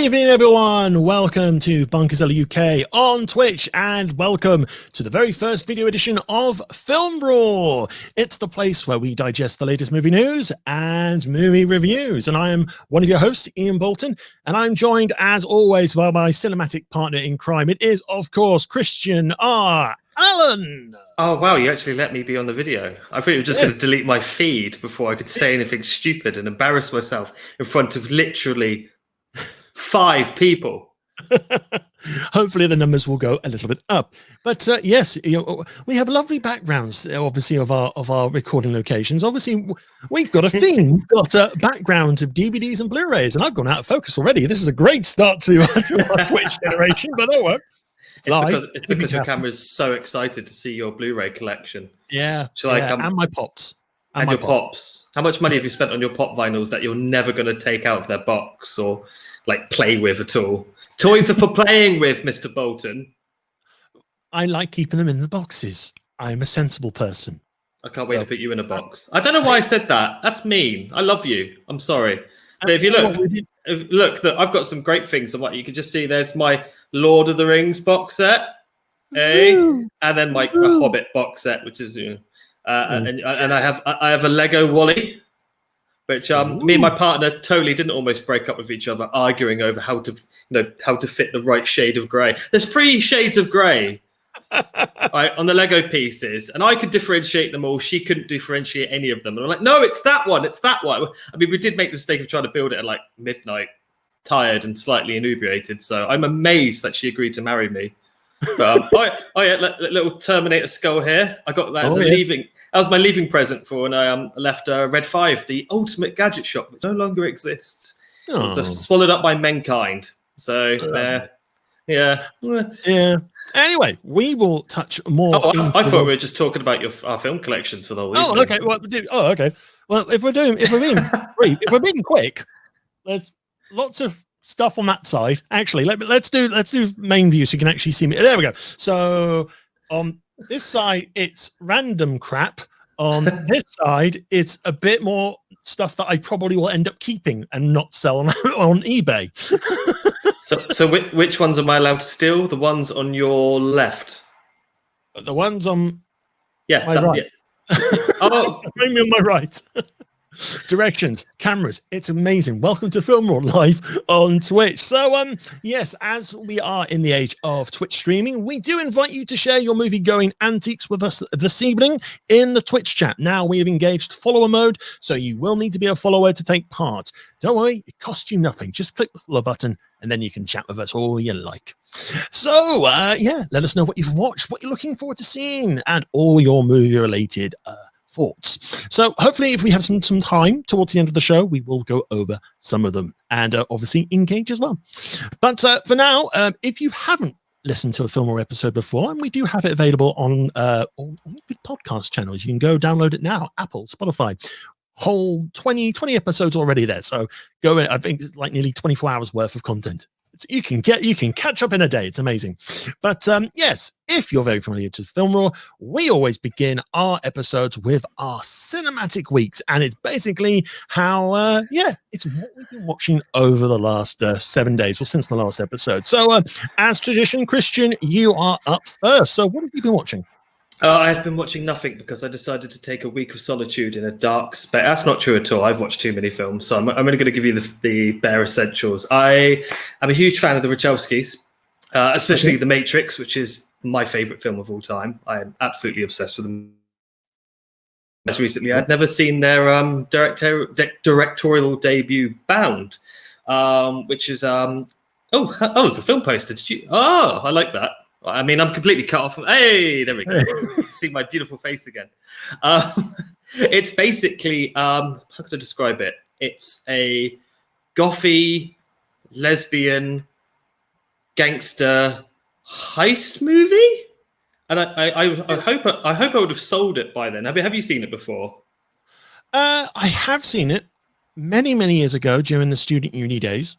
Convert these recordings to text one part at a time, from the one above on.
evening, everyone. Welcome to Bunkerzilla UK on Twitch, and welcome to the very first video edition of Film Raw. It's the place where we digest the latest movie news and movie reviews. And I am one of your hosts, Ian Bolton, and I'm joined, as always, by my cinematic partner in crime. It is, of course, Christian R. Allen. Oh, wow, you actually let me be on the video. I thought you were just going to delete my feed before I could say anything stupid and embarrass myself in front of literally 5 people. Hopefully the numbers will go a little bit up. But yes, we have lovely backgrounds, obviously, of our recording locations. Obviously, we've got a theme. We've got backgrounds of DVDs and Blu-rays, and I've gone out of focus already. This is a great start to our Twitch generation, but oh well. It's because your camera's so excited to see your Blu-ray collection. Yeah, and my pops. And your pops. How much money have you spent on your pop vinyls that you're never going to take out of their box or like play with at all? Toys are for playing with, Mr. Bolton. I like keeping them in the boxes. I'm a sensible person. I can't wait to put you in a box. I don't know why I said that. That's mean. I love you. I'm sorry. But if you look, I've got some great things. You can just see there's my Lord of the Rings box set, and then my Hobbit box set, which is and I have a Lego Wally, which me and my partner totally didn't almost break up with each other, arguing over how to fit the right shade of grey. There's 3 shades of grey. Right, on the Lego pieces, and I could differentiate them all. She couldn't differentiate any of them. And I'm like, no, it's that one. It's that one. I mean, we did make the mistake of trying to build it at like midnight, tired and slightly inebriated. So I'm amazed that she agreed to marry me. But little Terminator skull here. I got that as leaving. That was my leaving present for when I left Red 5, the ultimate gadget shop, which no longer exists. It was swallowed up by mankind. So yeah. Anyway, we will touch more. I thought we were just talking about our film collections for the whole evening. Okay. Okay. Well, if we're being quick, there's lots of stuff on that side. Actually, let's do main view so you can actually see me. There we go. So on this side, it's random crap. On this side, it's a bit more stuff that I probably will end up keeping and not sell on eBay. So which ones am I allowed to steal? The ones on your left? The ones on my right. Yeah. Oh, bring me on my right. Directions, cameras, it's amazing. Welcome to Film Raw live on Twitch. So yes, as we are in the age of Twitch streaming, we do invite you to share your movie going antiques with us this evening in the Twitch chat. Now we have engaged follower mode, so you will need to be a follower to take part. Don't worry, it costs you nothing. Just click the follow button and then you can chat with us all you like. So let us know what you've watched, what you're looking forward to seeing, and all your movie related thoughts. So hopefully if we have some time towards the end of the show, we will go over some of them and obviously engage as well. But for now, if you haven't listened to a Film Raw episode before, and we do have it available on good podcast channels, you can go download it now. Apple, Spotify, whole 20 episodes already there. So go in. I think it's like nearly 24 hours worth of content. You can catch up in a day. It's amazing. But yes, if you're very familiar to Film Raw, we always begin our episodes with our cinematic weeks, and it's basically how it's what we've been watching over the last 7 days or since the last episode. So as tradition, Christian, you are up first. So what have you been watching? I've been watching nothing because I decided to take a week of solitude in a dark space. That's not true at all. I've watched too many films, so I'm only going to give you the bare essentials. I am a huge fan of the Wachowskis, especially The Matrix, which is my favorite film of all time. I am absolutely obsessed with them. As recently, I'd never seen their directorial debut, Bound, which is it's the film poster. Did you? Oh, I like that. I mean, I'm completely cut off. Hey, there we go. You see my beautiful face again. It's basically, how could I describe it? It's a gothy, lesbian, gangster heist movie. And I hope I would have sold it by then. Have you seen it before? I have seen it many years ago during the student uni days.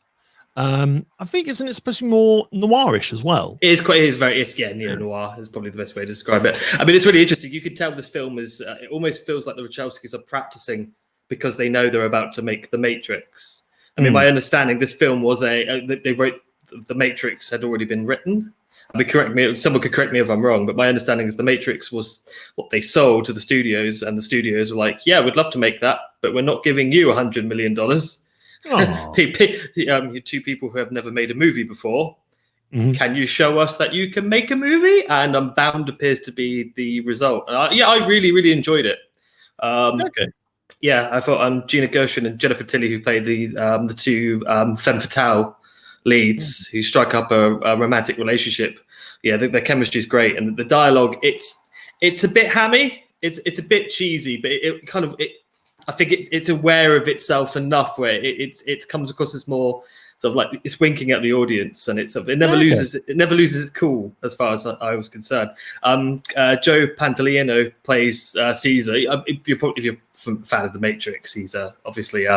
I think isn't it supposed to be more noirish as well? It's neo-noir is probably the best way to describe it. I mean, it's really interesting. You can tell this film is it almost feels like the Wachowskis are practicing because they know they're about to make The Matrix. I mean, my understanding, this film was they wrote The Matrix had already been written. Someone could correct me if I'm wrong, but my understanding is The Matrix was what they sold to the studios, and the studios were like, "Yeah, we'd love to make that, but we're not giving you $100 million." You're two people who have never made a movie before. Mm-hmm. Can you show us that you can make a movie? And Unbound appears to be the result. I really, really enjoyed it. Okay. Yeah, I thought Gina Gershon and Jennifer Tilly, who played the two femme fatale leads, who strike up a romantic relationship. Yeah, their chemistry is great, and the dialogue, it's a bit hammy, it's a bit cheesy, but I think it's aware of itself enough where it comes across as more sort of like it's winking at the audience, and it never loses its cool as far as I was concerned. Joe Pantoliano plays Caesar. If you're a fan of The Matrix, he's obviously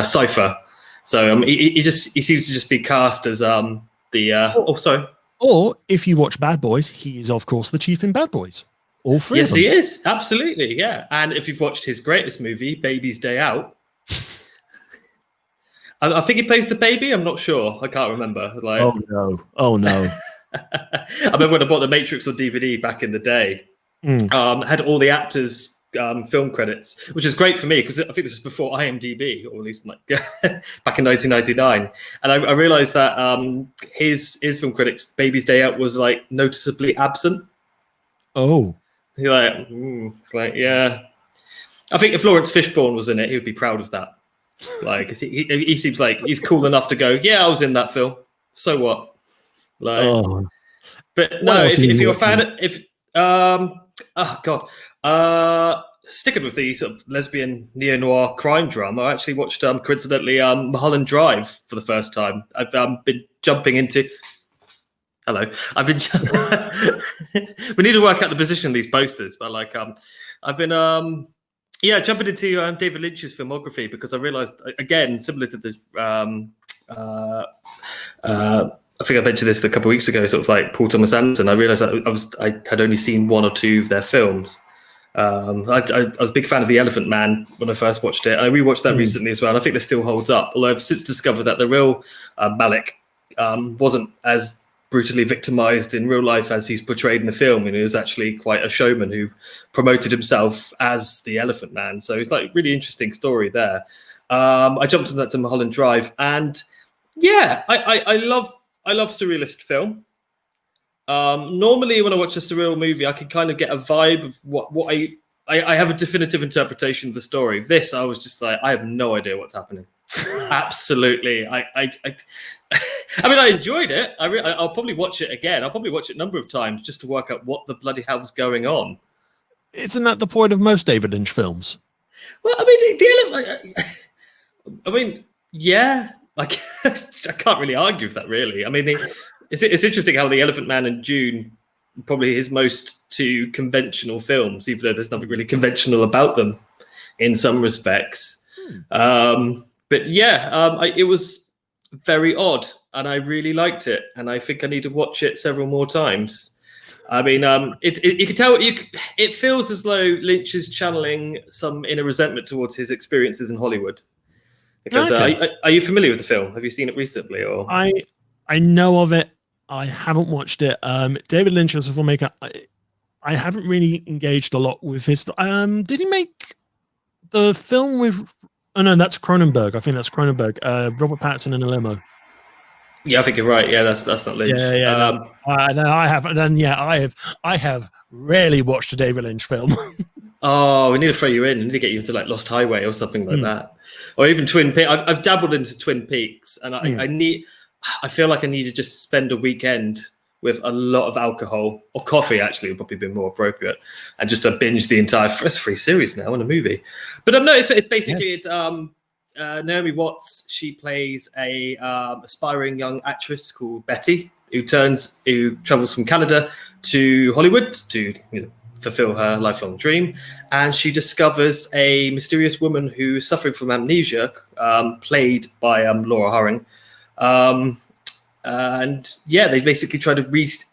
Cypher. So he seems to just be cast as Or if you watch Bad Boys, he is of course the chief in Bad Boys. All three. Yes, he is, absolutely, yeah. And if you've watched his greatest movie, Baby's Day Out, I think he plays the baby. I'm not sure. I can't remember. Oh no! I remember when I bought The Matrix on DVD back in the day. Had all the actors' film credits, which is great for me because I think this was before IMDb, or at least like back in 1999. And I realized that his film credits, Baby's Day Out, was like noticeably absent. Oh, you're like, it's like, yeah. I think if Lawrence Fishburne was in it, he would be proud of that. Like, he seems like he's cool enough to go, yeah, I was in that film. So what? Like, but no, if you're a fan, sticking with the sort of lesbian neo-noir crime drama, I actually watched coincidentally Mulholland Drive for the first time. I've been jumping into. Hello, I've been. We need to work out the position of these posters, but like I've been jumping into David Lynch's filmography because I realised again, similar to the I think I mentioned this a couple of weeks ago, sort of like Paul Thomas Anderson. I realised that I had only seen one or two of their films. I was a big fan of The Elephant Man when I first watched it. I rewatched that recently as well, and I think that still holds up. Although I've since discovered that the real Malik wasn't as brutally victimized in real life as he's portrayed in the film, and he was actually quite a showman who promoted himself as the Elephant Man. So it's like really interesting story there. I jumped into that to Mulholland Drive, and yeah, I love surrealist film. Normally when I watch a surreal movie, I can kind of get a vibe of what I have a definitive interpretation of the story. This, I was just like, I have no idea what's happening. Absolutely. I mean, I enjoyed it. I'll probably watch it again. I'll probably watch it a number of times just to work out what the bloody hell was going on. Isn't that the point of most David Lynch films? Well, I mean, yeah. Like, I can't really argue with that, really. I mean, it's interesting how The Elephant Man and Dune probably his most two conventional films, even though there's nothing really conventional about them in some respects. But yeah, it was very odd, and I really liked it, and I think I need to watch it several more times. I mean, you can tell it feels as though Lynch is channeling some inner resentment towards his experiences in Hollywood. Because are you familiar with the film? Have you seen it recently? Or I know of it. I haven't watched it. David Lynch as a filmmaker, I haven't really engaged a lot with his. Did he make the film with? Oh no, that's Cronenberg. I think that's Cronenberg. Robert Pattinson in a limo. Yeah, I think you're right. Yeah, that's not Lynch. Yeah. I haven't. Then yeah, I have rarely watched a David Lynch film. Oh, we need to throw you in. We need to get you into like Lost Highway or something like that, or even Twin Peaks. I've dabbled into Twin Peaks, and I feel like I need to just spend a weekend with a lot of alcohol or coffee. Actually, would probably be more appropriate, and just to binge the entire free series now in a movie. But no, it's basically it's Naomi Watts. She plays a aspiring young actress called Betty who travels from Canada to Hollywood to fulfill her lifelong dream, and she discovers a mysterious woman who's suffering from amnesia, played by Laura Harring. And yeah, they basically try to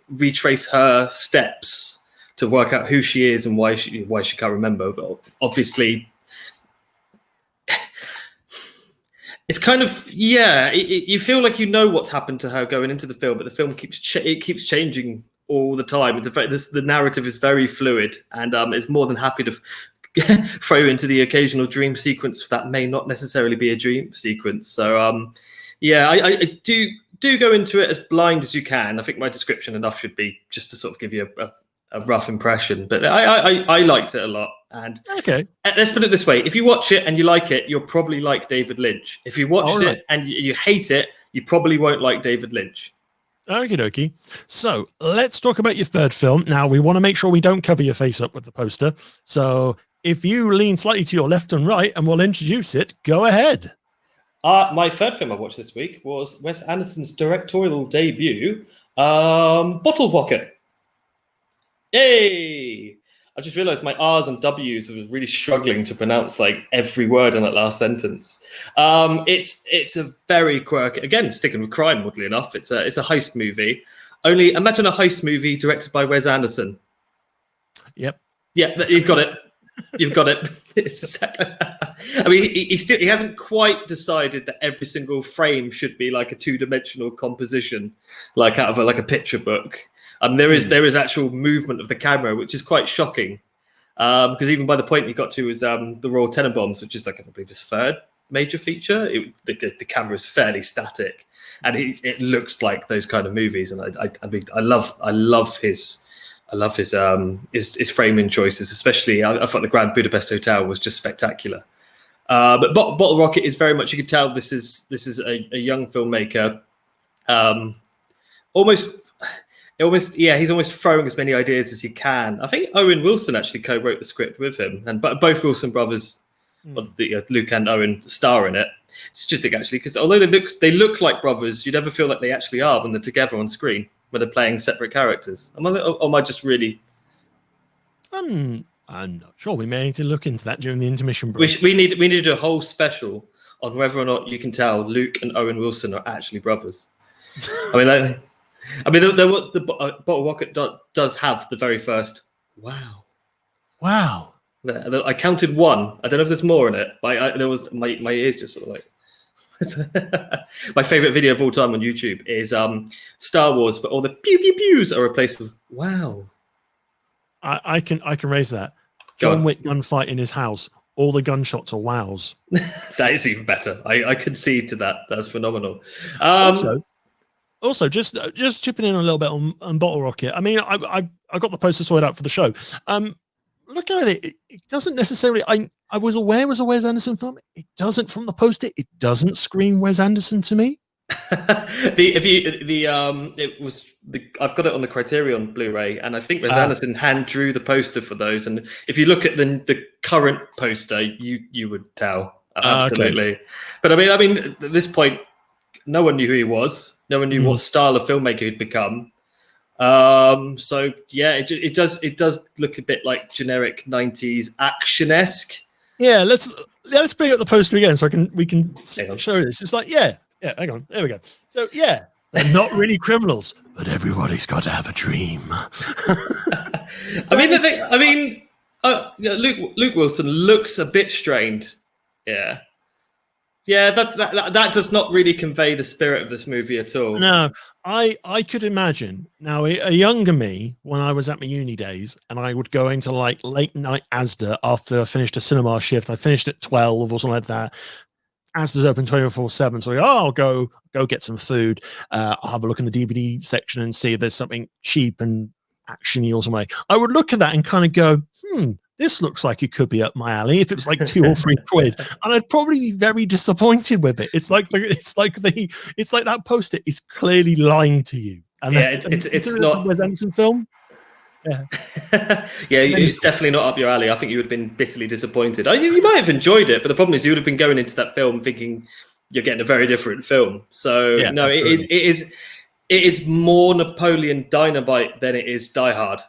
retrace her steps to work out who she is and why she can't remember. But obviously, It's kind of you feel like you know what's happened to her going into the film, but the film keeps changing all the time. The narrative is very fluid, and is more than happy to throw you into the occasional dream sequence that may not necessarily be a dream sequence. So I do go into it as blind as you can. I think my description enough should be just to sort of give you a rough impression, but I liked it a lot. And okay, let's put it this way: if you watch it and you like it, you'll probably like David Lynch. If you watched it and you hate it, you probably won't like David Lynch. Okie dokie. So let's talk about your third film. Now, we want to make sure we don't cover your face up with the poster. So if you lean slightly to your left and right and we'll introduce it, go ahead. My third film I watched this week was Wes Anderson's directorial debut, Bottle Rocket. Yay! I just realized my R's and W's were really struggling to pronounce like every word in that last sentence. It's a very quirky, again, sticking with crime, oddly enough. It's a heist movie. Only imagine a heist movie directed by Wes Anderson. Yep. Yeah, you've got it. You've got it. I mean, he hasn't quite decided that every single frame should be like a two-dimensional composition, like out of a picture book. There is actual movement of the camera, which is quite shocking, because even by the point he got to is the Royal Tenenbaums, which is I believe his third major feature. The camera is fairly static, and it looks like those kind of movies. And I love his framing choices, especially I thought the Grand Budapest Hotel was just spectacular. But Bottle Rocket is very much, you can tell this is a young filmmaker, he's almost throwing as many ideas as he can. I think Owen Wilson actually co-wrote the script with him, and both Wilson brothers, Luke and Owen, star in it. It's interesting actually, because although they look like brothers, you never feel like they actually are when they're together on screen, when they're playing separate characters. Am I just really? I'm not sure. We may need to look into that during the intermission break. We need to do a whole special on whether or not you can tell Luke and Owen Wilson are actually brothers. There was the Bottle Rocket does have the very first wow. I counted one. I don't know if there's more in it, but there was my ears just sort of like. My favorite video of all time on YouTube is Star Wars, but all the pew pew pews are replaced with wow. I can raise that. John Wick gunfight in his house. All the gunshots are wows. That is even better. I concede to that. That's phenomenal. Also, just chipping in a little bit on Bottle Rocket. I mean, I got the poster sorted out for the show. Looking at it, it doesn't necessarily. I was aware it was a Wes Anderson film. It doesn't, from the poster, it doesn't scream Wes Anderson to me. I've got it on the Criterion Blu-ray, and I think Wes Anderson hand drew the poster for those. And if you look at the current poster, you would tell absolutely. Okay. But I mean, at this point, no one knew who he was. No one knew what style of filmmaker he'd become. So yeah, it does look a bit like generic 90s action-esque. Yeah, let's bring up the poster again so we can show this. It's like yeah, hang on, there we go. So yeah, they're not really criminals, but everybody's got to have a dream. Luke Wilson looks a bit strained. Yeah, that does not really convey the spirit of this movie at all. No, I could imagine now a younger me when I was at my uni days, and I would go into like late night Asda after I finished a cinema shift. I finished at 12 or something like that. Asda's open 24/7, so I'll go get some food. I'll have a look in the DVD section and see if there's something cheap and actiony or something. I would look at that and kind of go, this looks like it could be up my alley if it was like £2 or £3, and I'd probably be very disappointed with it. It's like that poster is clearly lying to you. And it's not a Wes Anderson film. Yeah, it's definitely not up your alley. I think you would have been bitterly disappointed. You might have enjoyed it, but the problem is you would have been going into that film thinking you're getting a very different film. So it is more Napoleon Dynamite than it is Die Hard.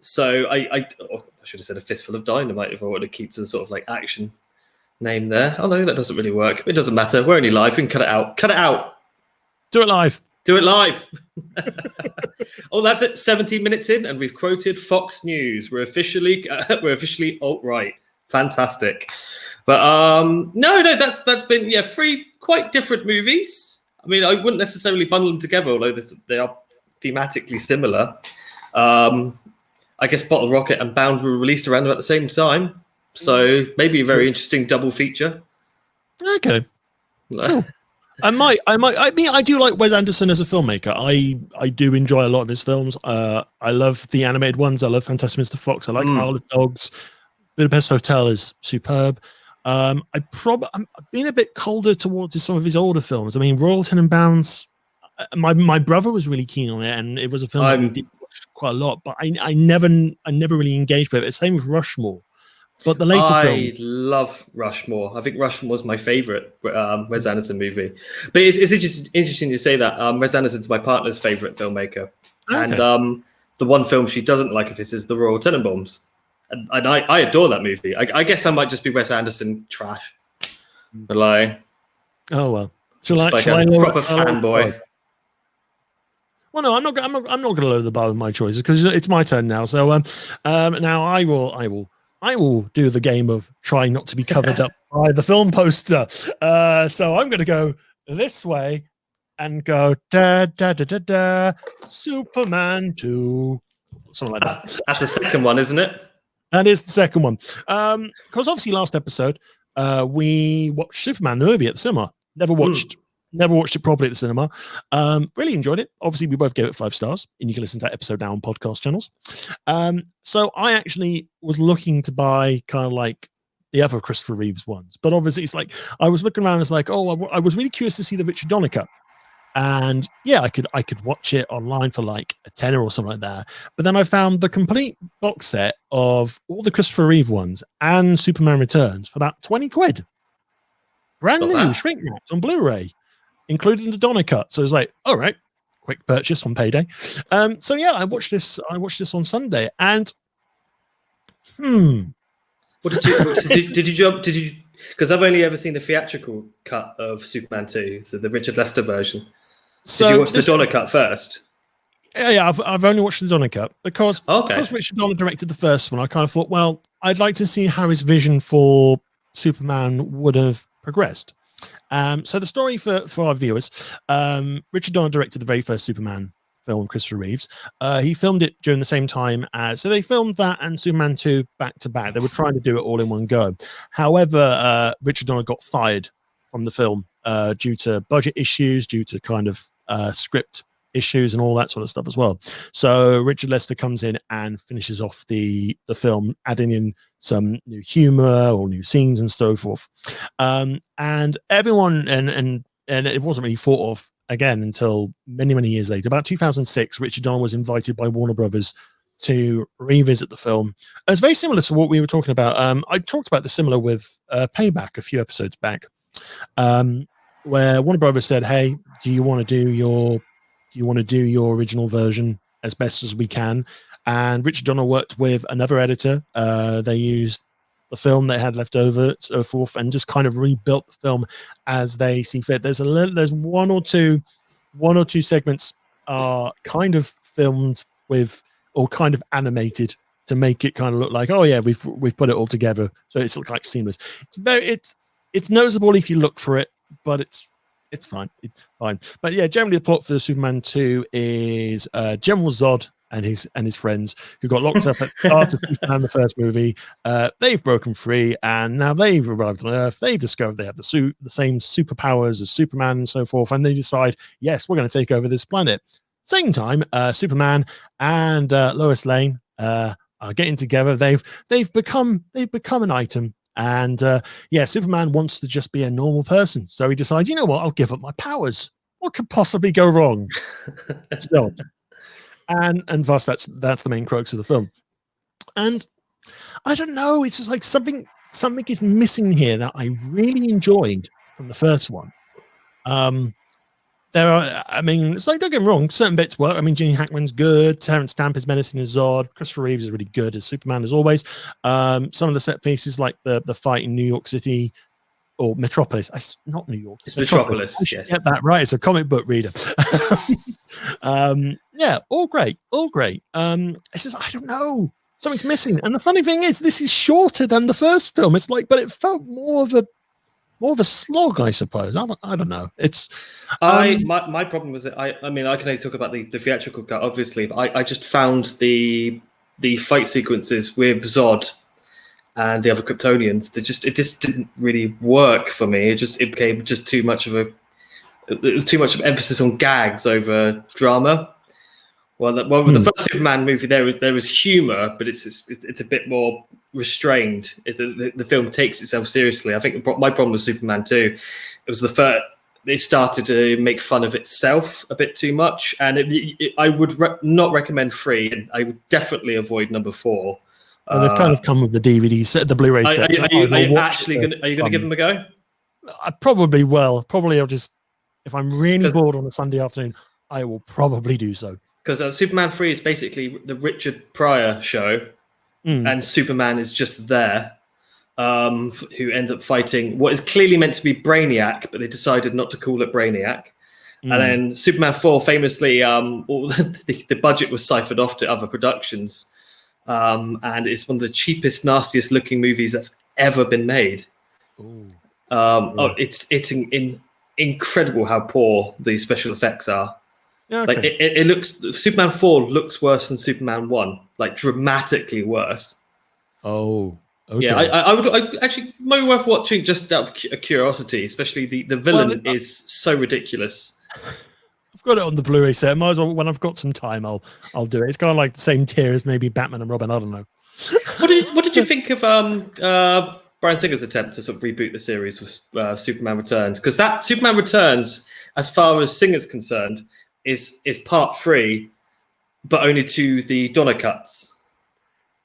So I should have said a fistful of dynamite if I wanted to keep to the sort of like action name there. Oh no, that doesn't really work. It doesn't matter. We're only live. We can cut it out. Cut it out. Do it live. Do it live. Oh, that's it. 17 minutes in, and we've quoted Fox News. We're officially alt-right. Fantastic. But no, that's been three quite different movies. I mean, I wouldn't necessarily bundle them together, although they are thematically similar. I guess Bottle Rocket and Bound were released around at the same time, so maybe a very interesting double feature. Okay. Cool. I mean, I do like Wes Anderson as a filmmaker. I do enjoy a lot of his films. I love the animated ones. I love Fantastic Mr. Fox. I like Isle of Dogs. Budapest Hotel is superb. I'm being a bit colder towards some of his older films. I mean, Royal Tenenbaums. My brother was really keen on it, and it was a film that we did watch quite a lot. But I never really engaged with it. Same with Rushmore. But the later film, I love Rushmore. I think Rushmore's my favorite Wes Anderson movie. But it's interesting you say that. Wes Anderson's my partner's favorite filmmaker, and the one film she doesn't like of his is The Royal Tenenbaums, and I adore that movie. I guess I might just be Wes Anderson trash, but like, oh well, shall I proper fanboy. Well, no, I'm not going to lower the bar with my choices because it's my turn now. So now I will do the game of trying not to be covered up by the film poster. So I'm going to go this way and go da da da da da Superman 2, something like that. That's the second one, isn't it? That is the second one. Because obviously last episode we watched Superman the movie at the cinema. Never watched it properly at the cinema. Really enjoyed it. Obviously, we both gave it 5 stars, and you can listen to that episode now on podcast channels. So I actually was looking to buy kind of like the other Christopher Reeves ones, but obviously it's like I was looking around. It's like, oh, I was really curious to see the Richard Donner cut, and yeah, I could watch it online for like a tenner or something like that. But then I found the complete box set of all the Christopher Reeve ones and Superman Returns for about 20 quid, brand new, shrink wrapped on Blu-ray, including the Donner cut. So it was like, all right, quick purchase on payday. So yeah, I watched this on Sunday, and what did you jump? Did you? Because I've only ever seen the theatrical cut of Superman 2, so the Richard Lester version. So did you watch the Donner cut first? Yeah, I've only watched the Donner cut because Richard Donner directed the first one. I kind of thought, well, I'd like to see how his vision for Superman would have progressed. So the story for our viewers, Richard Donner directed the very first Superman film, Christopher Reeves. He filmed it during the same time so they filmed that and Superman 2 back to back. They were trying to do it all in one go. However, Richard Donner got fired from the film due to budget issues, due to kind of script issues and all that sort of stuff as well. So Richard Lester comes in and finishes off the film, adding in some new humor or new scenes and so forth. And everyone and it wasn't really thought of again until many years later. About 2006, Richard Donner was invited by Warner Brothers to revisit the film. It's very similar to what we were talking about. I talked about the similar with Payback a few episodes back, where Warner Brothers said, "Hey, do you want to do your original version as best as we can?" And Richard Donner worked with another editor. They used the film they had left over, so forth, and just kind of rebuilt the film as they see fit. There's one or two segments are kind of filmed with or kind of animated to make it kind of look like, oh yeah, we've put it all together, so it's like seamless. It's noticeable if you look for it, but it's fine. It's fine. But yeah, generally the plot for Superman 2 is General Zod and his friends who got locked up at the start of Superman the first movie. They've broken free and now they've arrived on Earth. They've discovered they have the same superpowers as Superman and so forth, and they decide, yes, we're going to take over this planet. Same time, Superman and Lois Lane are getting together. They've become an item. And Superman wants to just be a normal person. So he decides, you know what, I'll give up my powers. What could possibly go wrong? So, and thus that's the main crux of the film. And I don't know, it's just like something is missing here that I really enjoyed from the first one. It's like, don't get me wrong, certain bits work. I mean, Gene Hackman's good. Terrence Stamp is menacing as Zod. Christopher Reeves is really good as Superman as always. Some of the set pieces, like the fight in New York City or Metropolis. Not New York. It's Metropolis. Yes. Get that right. It's a comic book reader. All great. It's just, I don't know. something's missing. And the funny thing is, this is shorter than the first film. It's like, but it felt more of a slog, I suppose. I don't know. It's my problem was that I mean, I can only talk about the theatrical cut, obviously, but I just found the fight sequences with Zod and the other Kryptonians, it just didn't really work for me. It became just too much of emphasis on gags over drama. Well, with the first Superman movie, there was humor, but it's a bit more restrained. The film takes itself seriously. I think my problem with Superman 2, it was the first. It started to make fun of itself a bit too much, and I would not recommend 3, and I would definitely avoid number 4. They've kind of come with the DVD set, the Blu-ray set. Are you going to give them a go? I probably will. Probably I'll just, if I'm really bored on a Sunday afternoon, I will probably do so. Because Superman 3 is basically the Richard Pryor show, and Superman is just there, who ends up fighting what is clearly meant to be Brainiac, but they decided not to call it Brainiac. And then Superman 4, famously, all the budget was siphoned off to other productions. And it's one of the cheapest, nastiest looking movies that's ever been made. It's incredible how poor the special effects are. Okay. Like it looks, Superman 4 looks worse than Superman 1, like dramatically worse. Oh, okay. Yeah, I actually maybe worth watching just out of curiosity, especially the villain is so ridiculous. I've got it on the Blu-ray set. Might as well, when I've got some time, I'll do it. It's kind of like the same tier as maybe Batman and Robin. I don't know. What did you think of Bryan Singer's attempt to sort of reboot the series with Superman Returns? Because that Superman Returns, as far as Singer's concerned, is part 3, but only to the Donner cuts.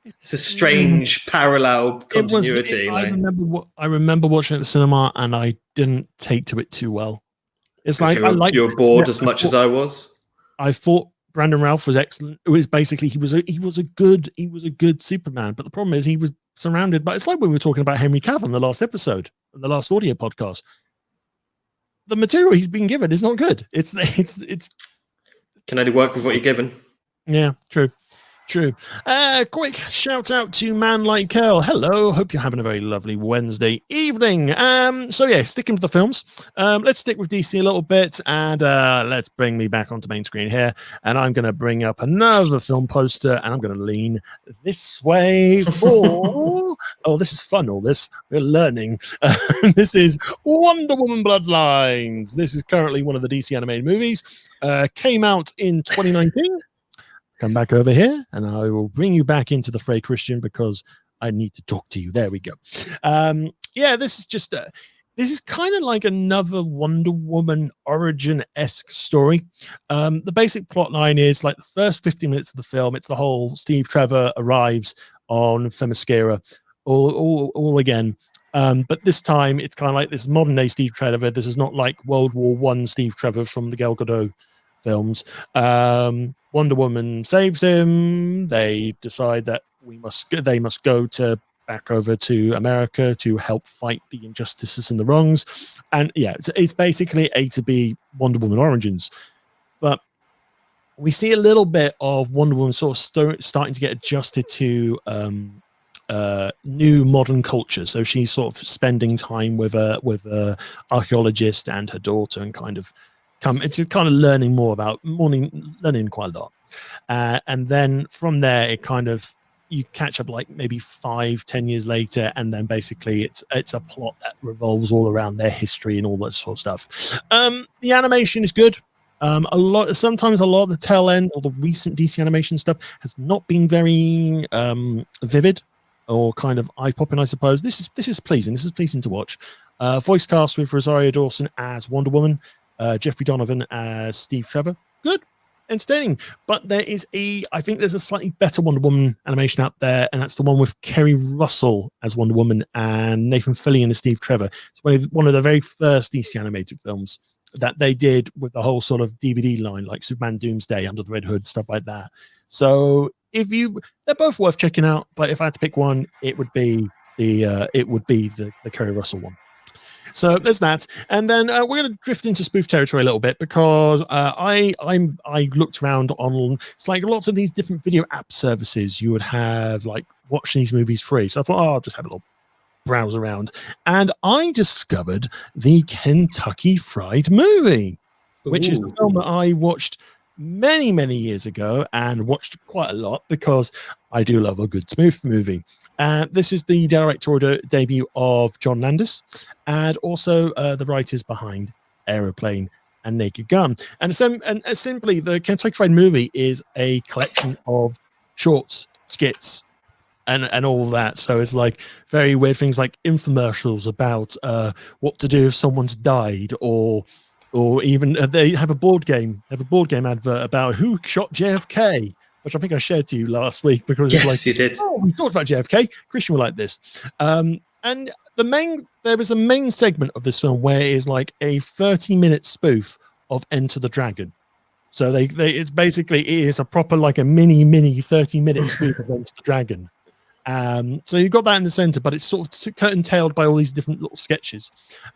It's a strange parallel continuity. I remember watching it at the cinema, and I didn't take to it too well. It's like you were bored as much as I was. I thought Brandon Routh was excellent. It was basically he was a good Superman, but the problem is he was surrounded by. It's like when we were talking about Henry Cavill in the last episode, in the last audio podcast. The material he's been given is not good. It's can only work with what you're given. Yeah, true. Quick shout out to Man Like Curl. Hello, hope you're having a very lovely Wednesday evening. So yeah, sticking to the films. Let's stick with DC a little bit, and let's bring me back onto main screen here. And I'm going to bring up another film poster, and I'm going to lean this way for. Oh, this is fun. All this we're learning. This is Wonder Woman Bloodlines. This is currently one of the DC animated movies. Came out in 2019. Come back over here, and I will bring you back into the fray, Christian, because I need to talk to you. There we go. Yeah, this is just this is kind of like another Wonder Woman origin-esque story. The basic plot line is like the first 15 minutes of the film. It's the whole Steve Trevor arrives on Themyscira all again. But this time it's kind of like this modern day Steve Trevor. This is not like World War I Steve Trevor from the Gal Gadot films. Wonder Woman saves him. They decide that they must go back over to America to help fight the injustices and the wrongs. And yeah, it's basically A to B Wonder Woman origins. But we see a little bit of Wonder Woman sort of starting to get adjusted to new modern culture. So she's sort of spending time with a archaeologist and her daughter, and kind of learning more about learning quite a lot. And then from there, it kind of, you catch up like maybe 5-10 years later, and then basically it's a plot that revolves all around their history and all that sort of stuff. The animation is good. Sometimes a lot of the tail end or the recent DC animation stuff has not been very vivid or kind of eye-popping, I suppose. This is pleasing. This is pleasing to watch. Voice cast with Rosario Dawson as Wonder Woman, Jeffrey Donovan as Steve Trevor. Good, entertaining. But I think there's a slightly better Wonder Woman animation out there, and that's the one with Kerry Russell as Wonder Woman and Nathan Fillion as Steve Trevor. It's one of the very first DC animated films that they did with the whole sort of DVD line, like Superman Doomsday, Under the Red Hood, stuff like that. So they're both worth checking out. But if I had to pick one, it would be the Kerry Russell one. So there's that, and then we're going to drift into spoof territory a little bit because I looked around on, it's like lots of these different video app services you would have like watch these movies free. So I thought, I'll just have a little browse around, and I discovered the Kentucky Fried Movie, which is a film that I watched many years ago and watched quite a lot because I do love a good spoof movie. This is the directorial debut of John Landis and also the writers behind Aeroplane and Naked Gun. And simply, the Kentucky Fried Movie is a collection of shorts, skits, and all that. So it's like very weird things like infomercials about what to do if someone's died, or even they have a board game advert about who shot JFK, which I think I shared to you last week because yes, it's like, you did. Oh, we talked about JFK. Christian will like this. And there is a main segment of this film where it is like a 30-minute spoof of Enter the Dragon. So it's basically, it is a proper like a mini 30-minute spoof of Enter the Dragon. So you've got that in the center, but it's sort of curtain-tailed by all these different little sketches.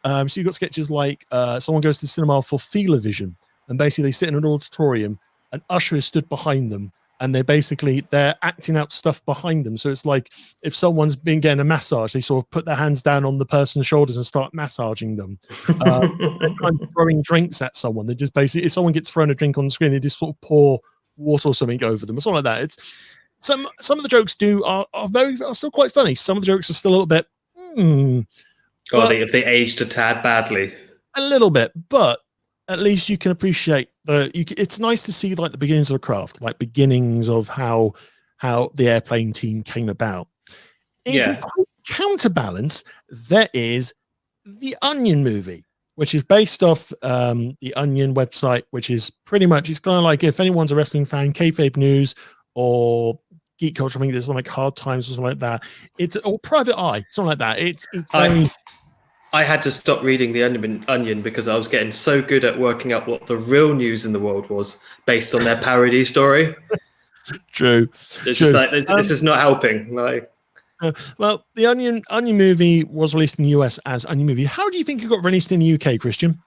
So you've got sketches like someone goes to the cinema for Feel-O-Vision, and basically they sit in an auditorium, an usher is stood behind them, and they're acting out stuff behind them. So it's like if someone's been getting a massage, they sort of put their hands down on the person's shoulders and start massaging them. They're kind of throwing drinks at someone. They just basically, if someone gets thrown a drink on the screen, they just sort of pour water or something over them or something like that. It's some of the jokes are still quite funny. Some of the jokes are still a little bit. If they aged a tad badly, a little bit, but at least you can appreciate it's nice to see like the beginnings of a craft, like beginnings of how the Airplane team came about. In counterbalance, there is the Onion movie, which is based off the Onion website, which is pretty much, it's kind of like if anyone's a wrestling fan, Kayfabe News or Geek Culture, I think there's like Hard Times or something like that. Or Private Eye, something like that. It's very. I had to stop reading the Onion because I was getting so good at working out what the real news in the world was based on their parody story. True. It's just like this is not helping. Like, well, the Onion movie was released in the US as Onion movie. How do you think it got released in the UK, Christian?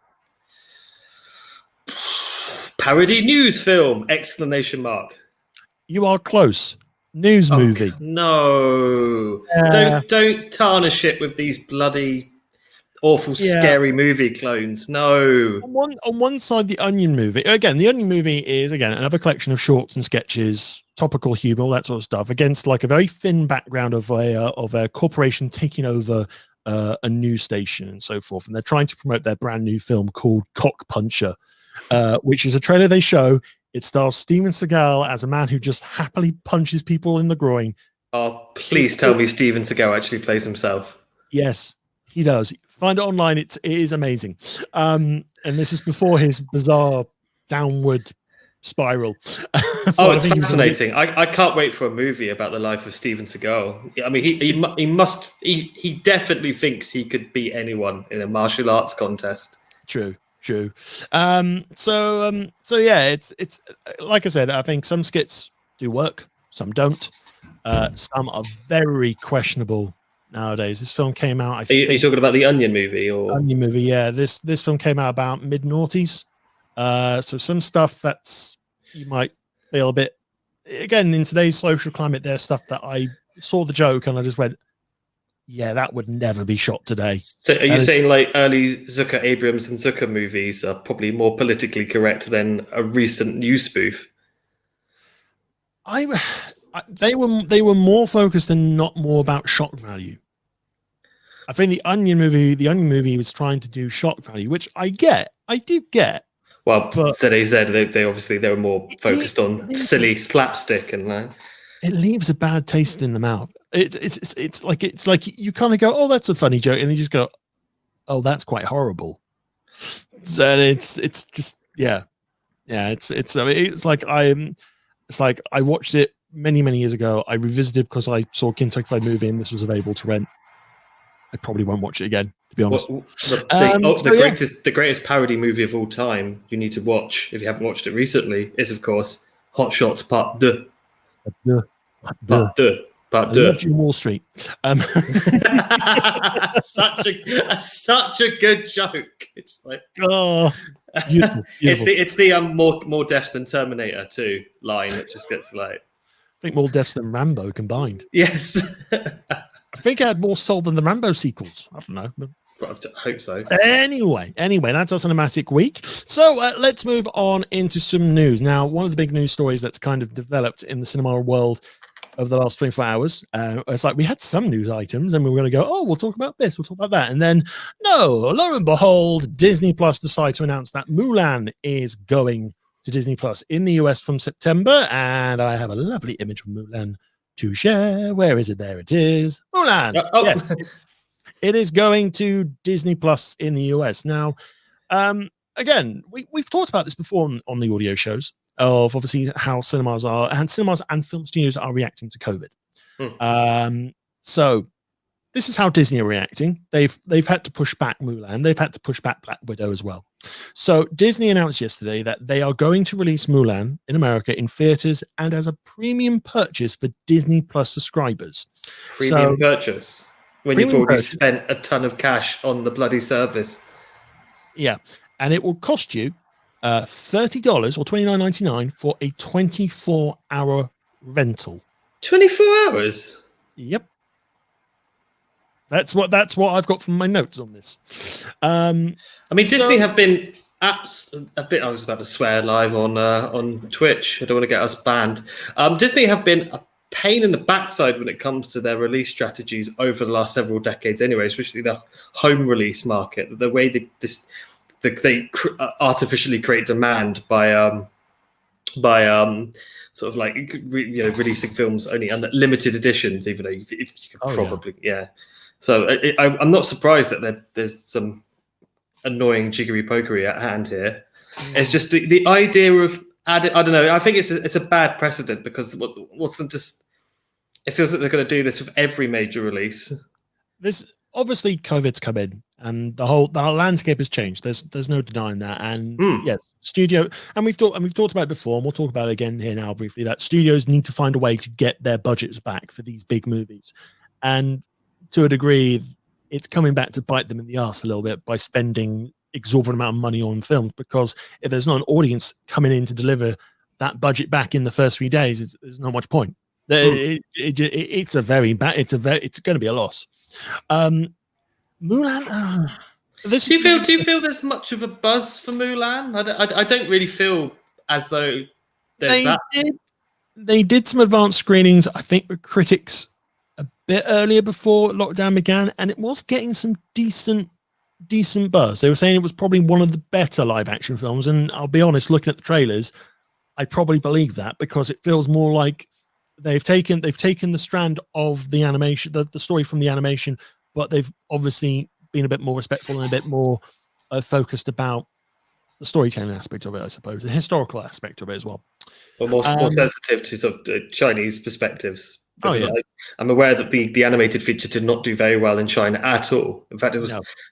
Parody news film! Exclamation mark. You are close. News movie. No, don't tarnish it with these bloody awful, scary movie clones. No. On one side, the Onion movie. Again, the Onion movie is another collection of shorts and sketches, topical humor, all that sort of stuff, against like a very thin background of a corporation taking over a news station and so forth, and they're trying to promote their brand new film called Cock Puncher, which is a trailer they show. It stars Steven Seagal as a man who just happily punches people in the groin. Oh, please tell me Steven Seagal actually plays himself. Yes, he does. Find it online. It is amazing. And this is before his bizarre downward spiral. It's fascinating. I can't wait for a movie about the life of Steven Seagal. I mean, he definitely thinks he could beat anyone in a martial arts contest. True. So yeah, it's like I said, I think some skits do work, some don't. Some are very questionable nowadays. This film came out. Are you talking about the Onion movie or Onion movie? Yeah, this film came out about mid-noughties. So some stuff that's you might feel a bit. Again, in today's social climate, there's stuff that I saw the joke and I just went, yeah, that would never be shot today. So are you saying like early Zucker, Abrams and Zucker movies are probably more politically correct than a recent news spoof? They were more focused and not more about shock value. I think the Onion movie was trying to do shock value, which I do get. Well, ZAZ, they were more focused on silly slapstick and that. It leaves a bad taste in the mouth. It's like you kind of go, oh, that's a funny joke, and you just go, oh, that's quite horrible. So it's just it's like I watched it many years ago. I revisited because I saw Kentucky Fried Movie and this was available to rent. I probably won't watch it again, to be honest. The greatest parody movie of all time you need to watch if you haven't watched it recently is, of course, Hot Shots Part 2. Part But I loved you, Wall Street. such a good joke. It's like beautiful. It's the more deaths than Terminator 2 line that just gets like. I think more deaths than Rambo combined. Yes. I think I had more sold than the Rambo sequels. I don't know. I hope so. Anyway, that's our cinematic week. So let's move on into some news. Now, one of the big news stories that's kind of developed in the cinema world over the last 24 hours, it's like we had some news items and we were going to go, oh, we'll talk about this, we'll talk about that. And then, no, lo and behold, Disney Plus decided to announce that Mulan is going to Disney Plus in the US from September. And I have a lovely image of Mulan to share. Where is it? There it is. Mulan. Yes. It is going to Disney Plus in the US. Now, again, we've talked about this before on the audio shows of obviously how cinemas and film studios are reacting to COVID. So this is how Disney are reacting. They've had to push back Mulan. They've had to push back Black Widow as well. So Disney announced yesterday that they are going to release Mulan in America in theaters and as a premium purchase for Disney Plus subscribers. Premium purchase? When you've already spent a ton of cash on the bloody service. Yeah. And it will cost you $30 or $29.99 for a 24-hour rental. 24 hours? Yep. That's what I've got from my notes on this. I mean, Disney have been I was about to swear live on Twitch. I don't want to get us banned. Disney have been a pain in the backside when it comes to their release strategies over the last several decades anyway, especially the home release market. The way they artificially create demand by sort of like releasing films only under limited editions, even though if you could probably So I'm not surprised that there's some annoying jiggery pokery at hand here. It's just the idea of I don't know. I think it's a bad precedent because what's them just. It feels like they're going to do this with every major release. This obviously COVID's come in, and the whole landscape has changed. There's no denying that. And yes, studio, and we've talked about it before, and we'll talk about it again here now briefly. That studios need to find a way to get their budgets back for these big movies, and to a degree, it's coming back to bite them in the arse a little bit by spending exorbitant amount of money on films. Because if there's not an audience coming in to deliver that budget back in the first 3 days, there's not much point. It's going to be a loss. Mulan. Do you feel there's much of a buzz for Mulan? I don't really feel as though there's They did some advanced screenings, I think, with critics a bit earlier before lockdown began, and it was getting some decent buzz. They were saying it was probably one of the better live action films, and I'll be honest, looking at the trailers, I probably believe that because it feels more like they've taken the strand of the animation, the story from the animation, but they've obviously been a bit more respectful and a bit more focused about the storytelling aspect of it, I suppose, the historical aspect of it as well. But more sensitive to sort of Chinese perspectives. I'm aware that the animated feature did not do very well in China at all. In fact, there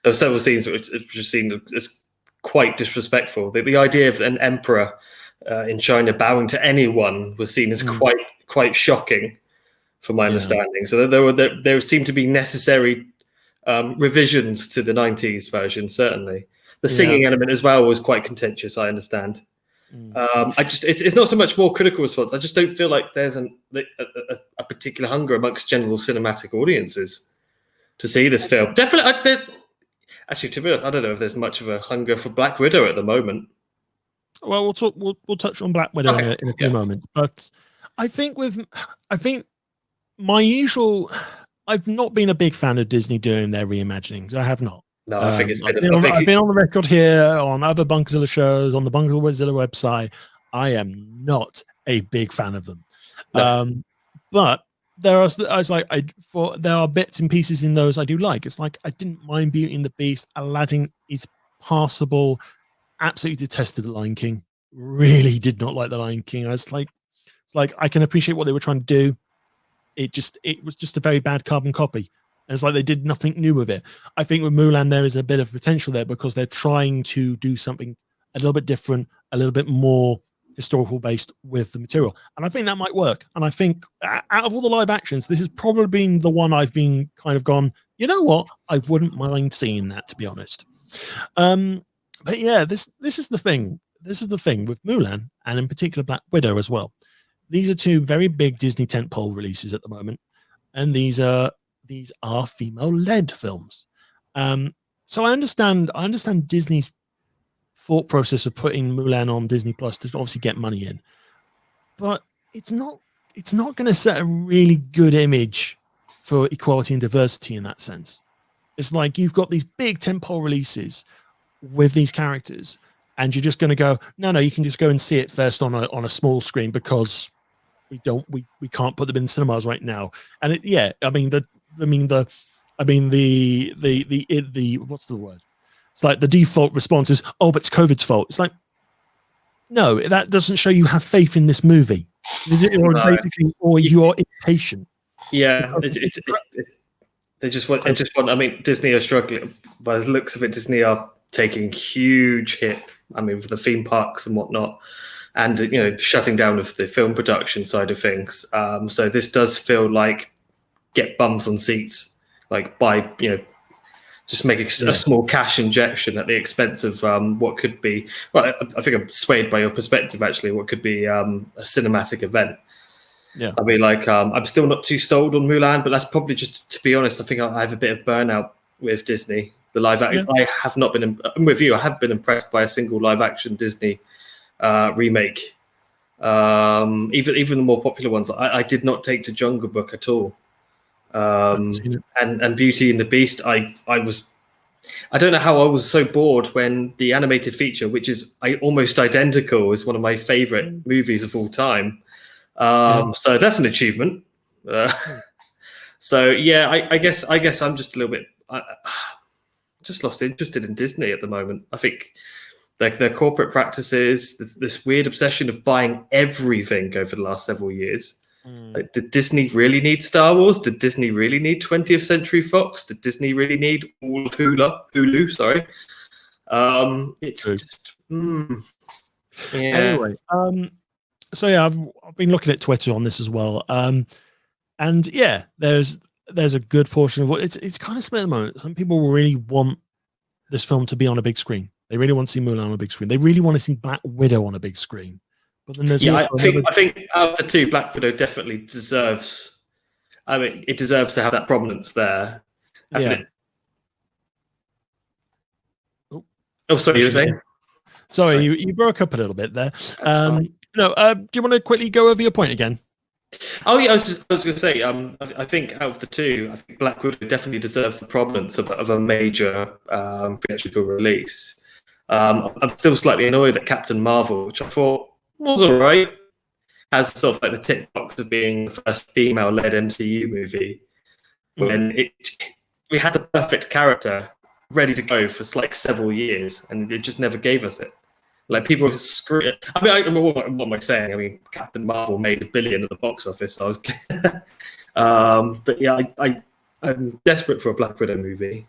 were several scenes which were seen as quite disrespectful. The idea of an emperor in China bowing to anyone was seen as quite shocking, from my understanding. So there seemed to be necessary revisions to the 90s version. Certainly, the singing element as well was quite contentious, I understand. It's not so much more critical response. I just don't feel like there's a particular hunger amongst general cinematic audiences to see this film. Definitely, actually, to be honest, I don't know if there's much of a hunger for Black Widow at the moment. Well, we'll touch on Black Widow in a few moments, but I think my usual. I've not been a big fan of Disney doing their reimaginings. I have not. No, I think it's I've been on the record here on other Bunkerzilla shows, on the Bunkerzilla website. I am not a big fan of them. No. But there are bits and pieces in those I do like. It's like I didn't mind Beauty and the Beast. Aladdin is passable. Absolutely detested The Lion King. Really did not like The Lion King. It's like I can appreciate what they were trying to do. It was just a very bad carbon copy. And it's like they did nothing new with it. I think with Mulan, there is a bit of potential there because they're trying to do something a little bit different, a little bit more historical based with the material, and I think that might work. And I think out of all the live actions, this has probably been the one I've been kind of gone, you know what, I wouldn't mind seeing that, to be honest. But yeah, this is the thing. This is the thing with Mulan, and in particular Black Widow as well. These are two very big Disney tentpole releases at the moment, and these are female-led films. So I understand Disney's thought process of putting Mulan on Disney Plus to obviously get money in, but it's not going to set a really good image for equality and diversity in that sense. It's like you've got these big tentpole releases with these characters, and you're just going to go, no, you can just go and see it first on a small screen because we can't put them in cinemas right now. And the what's the word? It's like the default response is, oh, but it's COVID's fault. It's like, no, that doesn't show you have faith in this movie. Is it, or basically, or you are impatient? Yeah, they just want. I mean, Disney are struggling. By the looks of it, Disney are taking huge hit. I mean, with the theme parks and whatnot, and shutting down of the film production side of things. So this does feel like get bums on seats, like by just making a small cash injection at the expense of what could be. Well, I think I'm swayed by your perspective. Actually, what could be a cinematic event. Yeah, I mean, like I'm still not too sold on Mulan, but that's probably just, to be honest, I think I have a bit of burnout with Disney. The live action, I have not been. I'm with you. I haven't been impressed by a single live action Disney remake. Even the more popular ones, I did not take to Jungle Book at all. And Beauty and the Beast, I don't know how I was so bored when the animated feature, which is almost identical, is one of my favorite movies of all time. So that's an achievement. So yeah, I guess I'm just a little bit just lost interested in Disney at the moment. I think their corporate practices, this weird obsession of buying everything over the last several years. Like, did Disney really need Star Wars? Did Disney really need 20th Century Fox? Did Disney really need all of Hulu? Sorry. It's just yeah. Anyway, so yeah, I've been looking at Twitter on this as well. And yeah, there's a good portion of what it's kind of split at the moment. Some people really want this film to be on a big screen. They really want to see Mulan on a big screen. They really want to see Black Widow on a big screen. But then there's I think out of the two, Black Widow definitely deserves. I mean, it deserves to have that prominence there. Yeah. Oh, sorry, you were saying? Sorry, you broke up a little bit there. Do you want to quickly go over your point again? Oh yeah, I was going to say. I think out of the two, I think Black Widow definitely deserves the prominence of a major theatrical release. I'm still slightly annoyed that Captain Marvel, which I thought was all right, has sort of like the tick box of being the first female-led MCU movie. When we had the perfect character ready to go for like several years, and it just never gave us it. Like, people were screwing. I mean, what am I saying? I mean, Captain Marvel made $1 billion at the box office. So I was, but yeah, I'm desperate for a Black Widow movie.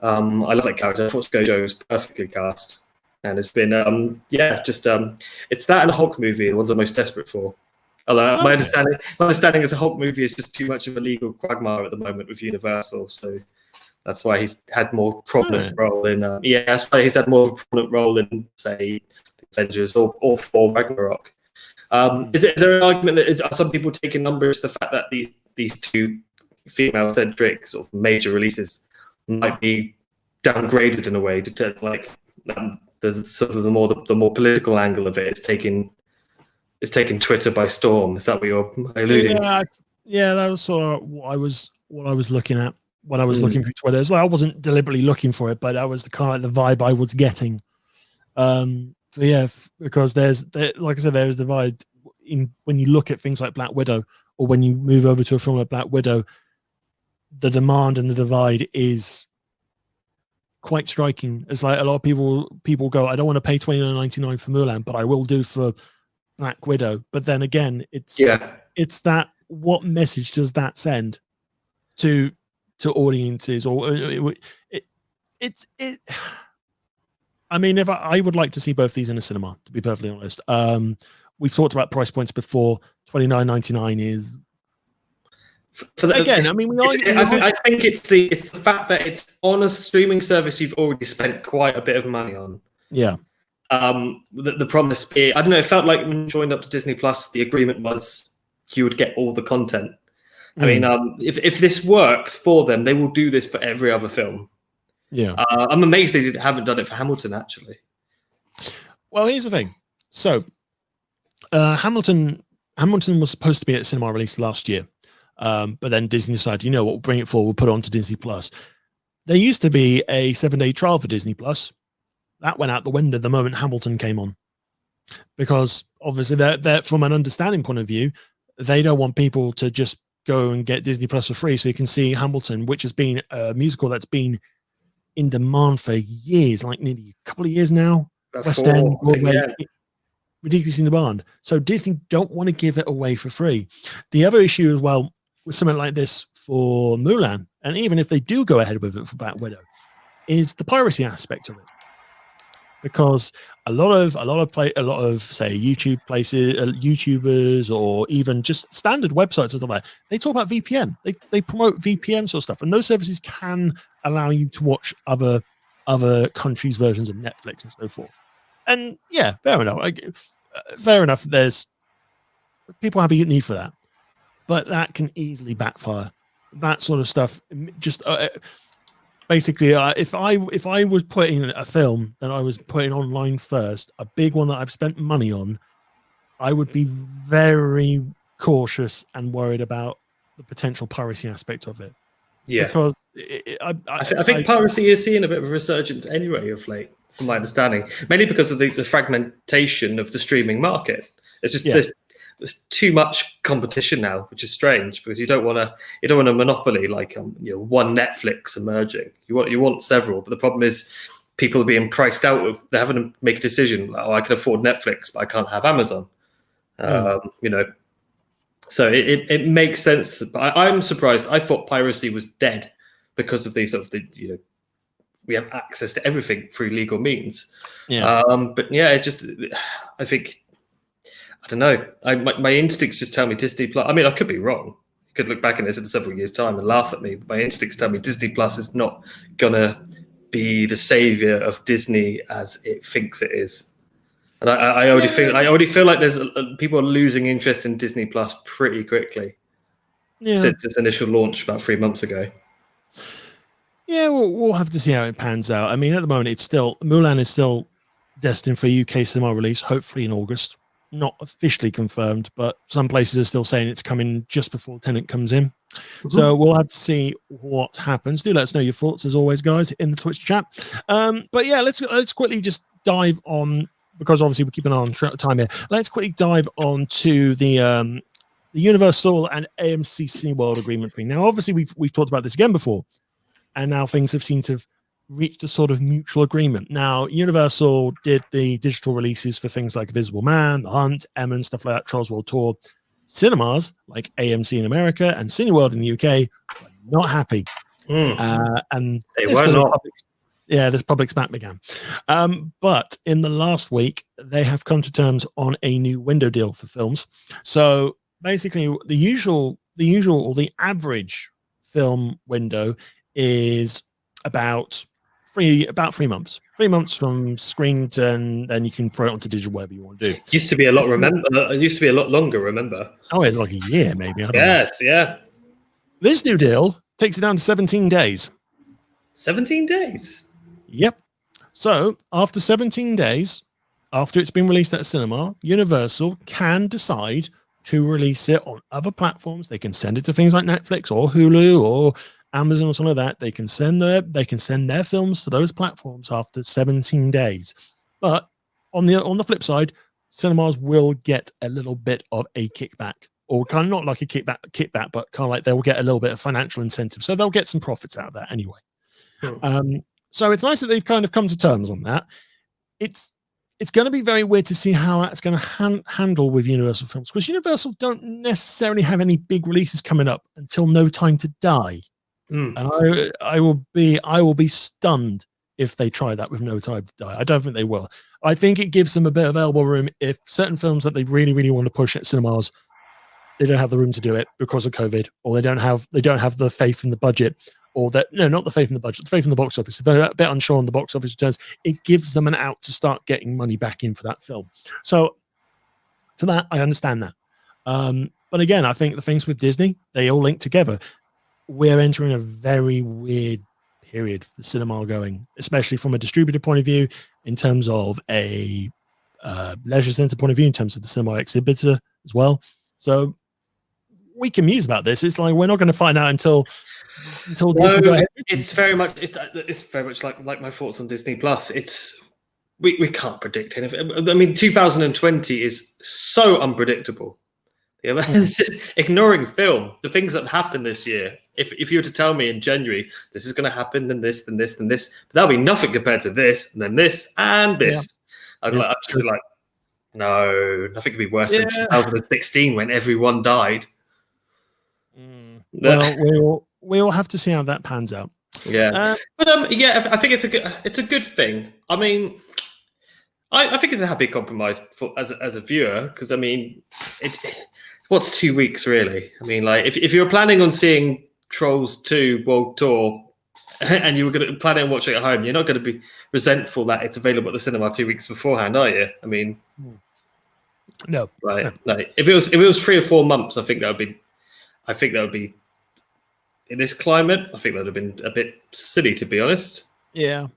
I love that character. I thought ScarJo was perfectly cast, and it's been it's that and a Hulk movie, the ones I'm most desperate for. Although my understanding is a Hulk movie is just too much of a legal quagmire at the moment with Universal, so that's why he's had more prominent role in. That's why he's had more of a prominent role in, say, the Avengers or for Ragnarok. Is there an argument that are some people taking numbers the fact that these two female-centric sort of major releases might be downgraded in a way to like the sort of the more political angle of it? It's taking Twitter by storm. Is that what you're alluding to? Yeah, that was sort of what I was looking at when I was looking through Twitter. So I wasn't deliberately looking for it, but that was the kind of the vibe I was getting. Because like I said, there's divide in when you look at things like Black Widow, or when you move over to a film like Black Widow, the demand and the divide is quite striking. It's like a lot of people go, I don't want to pay $29.99 for Mulan, but I will do for Black Widow. But then again, it's that, what message does that send to audiences? Or I mean, if I would like to see both these in a cinema, to be perfectly honest. We've talked about price points before. $29.99 is again. I mean, I think it's the fact that it's on a streaming service you've already spent quite a bit of money on. Yeah. The promise, I don't know. It felt like when you joined up to Disney Plus, the agreement was you would get all the content. I mean, if this works for them, they will do this for every other film. Yeah. I'm amazed they haven't done it for Hamilton, actually. Well, here's the thing. So, Hamilton was supposed to be at cinema release last year, but then Disney decided, you know what, we'll bring it forward, we'll put it onto Disney Plus. There used to be a 7-day trial for Disney Plus. That went out the window the moment Hamilton came on, because obviously they're from an understanding point of view, they don't want people to just go and get Disney Plus for free. So you can see Hamilton, which has been a musical that's been in demand for years, like nearly a couple of years now. West End, Broadway, ridiculously in demand. So Disney don't want to give it away for free. The other issue as well with something like this for Mulan, and even if they do go ahead with it for Black Widow, is the piracy aspect of it. Because a lot of say YouTube places, YouTubers, or even just standard websites and stuff like that, they talk about VPN. They promote VPN sort of stuff, and those services can allow you to watch other countries' versions of Netflix and so forth. And yeah, fair enough. Fair enough. There's people have a need for that, but that can easily backfire. That sort of stuff just. Basically, if I was putting a film that I was putting online first, a big one that I've spent money on, I would be very cautious and worried about the potential piracy aspect of it. Yeah, because I think piracy is seeing a bit of a resurgence anyway of late, from my understanding, mainly because of the fragmentation of the streaming market. It's just there's too much competition now, which is strange, because you don't want a monopoly like one Netflix emerging. You want several, but the problem is people are being priced out of. They're having to make a decision. Like, I can afford Netflix, but I can't have Amazon. So it makes sense. But I'm surprised. I thought piracy was dead because of these we have access to everything through legal means. Yeah. But yeah, I think. I don't know. My instincts just tell me Disney Plus. I mean, I could be wrong. You could look back in this in several years' time and laugh at me. But my instincts tell me Disney Plus is not gonna be the savior of Disney as it thinks it is. And I already feel like there's people are losing interest in Disney Plus pretty quickly since its initial launch about 3 months ago. Yeah, we'll have to see how it pans out. I mean, at the moment, Mulan is still destined for a UK cinema release, hopefully in August. Not officially confirmed, but some places are still saying it's coming just before Tenet comes in. Mm-hmm. So we'll have to see what happens. Do let us know your thoughts as always, guys, in the Twitch chat. But yeah, let's quickly just dive on, because obviously we're keeping on time here. Let's quickly dive on to the Universal and AMC Cineworld agreement thing. Now, obviously we've talked about this again before, and now things have seemed to have reached a sort of mutual agreement. Now, Universal did the digital releases for things like Invisible Man, The Hunt, Emmy, stuff like that, Trolls World Tour. Cinemas, like AMC in America and Cineworld in the UK, were not happy. And they were not. This public spat began. But in the last week, they have come to terms on a new window deal for films. So basically, the average film window is about 3 months. 3 months from screen to, and then you can throw it onto digital, whatever you want to do. It used to be a lot. It used to be a lot longer. Remember? Oh, it's like a year, maybe. Yes, yeah. This new deal takes it down to 17 days. 17 days. Yep. So after 17 days, after it's been released at a cinema, Universal can decide to release it on other platforms. They can send it to things like Netflix or Hulu or Amazon or something like that. They can send their films to those platforms after 17 days. But on the flip side, cinemas will get a little bit of a kickback, or kind of not like a kickback, but kind of like they'll get a little bit of financial incentive. So they'll get some profits out of that anyway. So it's nice that they've kind of come to terms on that. It's going to be very weird to see how that's going to handle with Universal Films, because Universal don't necessarily have any big releases coming up until No Time to Die. And I will be stunned if they try that with No Time to Die. I don't think they will. I think it gives them a bit of elbow room if certain films that they really, really want to push at cinemas, they don't have the room to do it because of COVID, or they don't have the faith in the budget, or that no, not the faith in the budget, the faith in the box office. If they're a bit unsure on the box office returns, it gives them an out to start getting money back in for that film. So to that, I understand that. But again, I think the things with Disney, they all link together. We're entering a very weird period for cinema going, especially from a distributor point of view, in terms of a leisure center point of view, in terms of the cinema exhibitor as well. So we can muse about this. It's like we're not going to find out until Disney go ahead. It's very much like my thoughts on Disney Plus. It's we can't predict anything. I mean, 2020 is so unpredictable. Yeah, it's just ignoring film. The things that happened this year. If you were to tell me in January this is going to happen, then this, then this, then this, but that'll be nothing compared to this, and then this, and this. I'd be like, no, nothing could be worse than 2016 when everyone died. Well, we'll have to see how that pans out. Yeah, but yeah, I think it's a good thing. I mean, I think it's a happy compromise as a viewer, because I mean, what's 2 weeks really? I mean, like if you're planning on seeing Trolls 2 World Tour and you were going to plan on watching it at home, you're not going to be resentful that it's available at the cinema 2 weeks beforehand, are you? I mean, no. Right. Like if it was 3 or 4 months, I think that would be in this climate, I think that would have been a bit silly, to be honest. Yeah,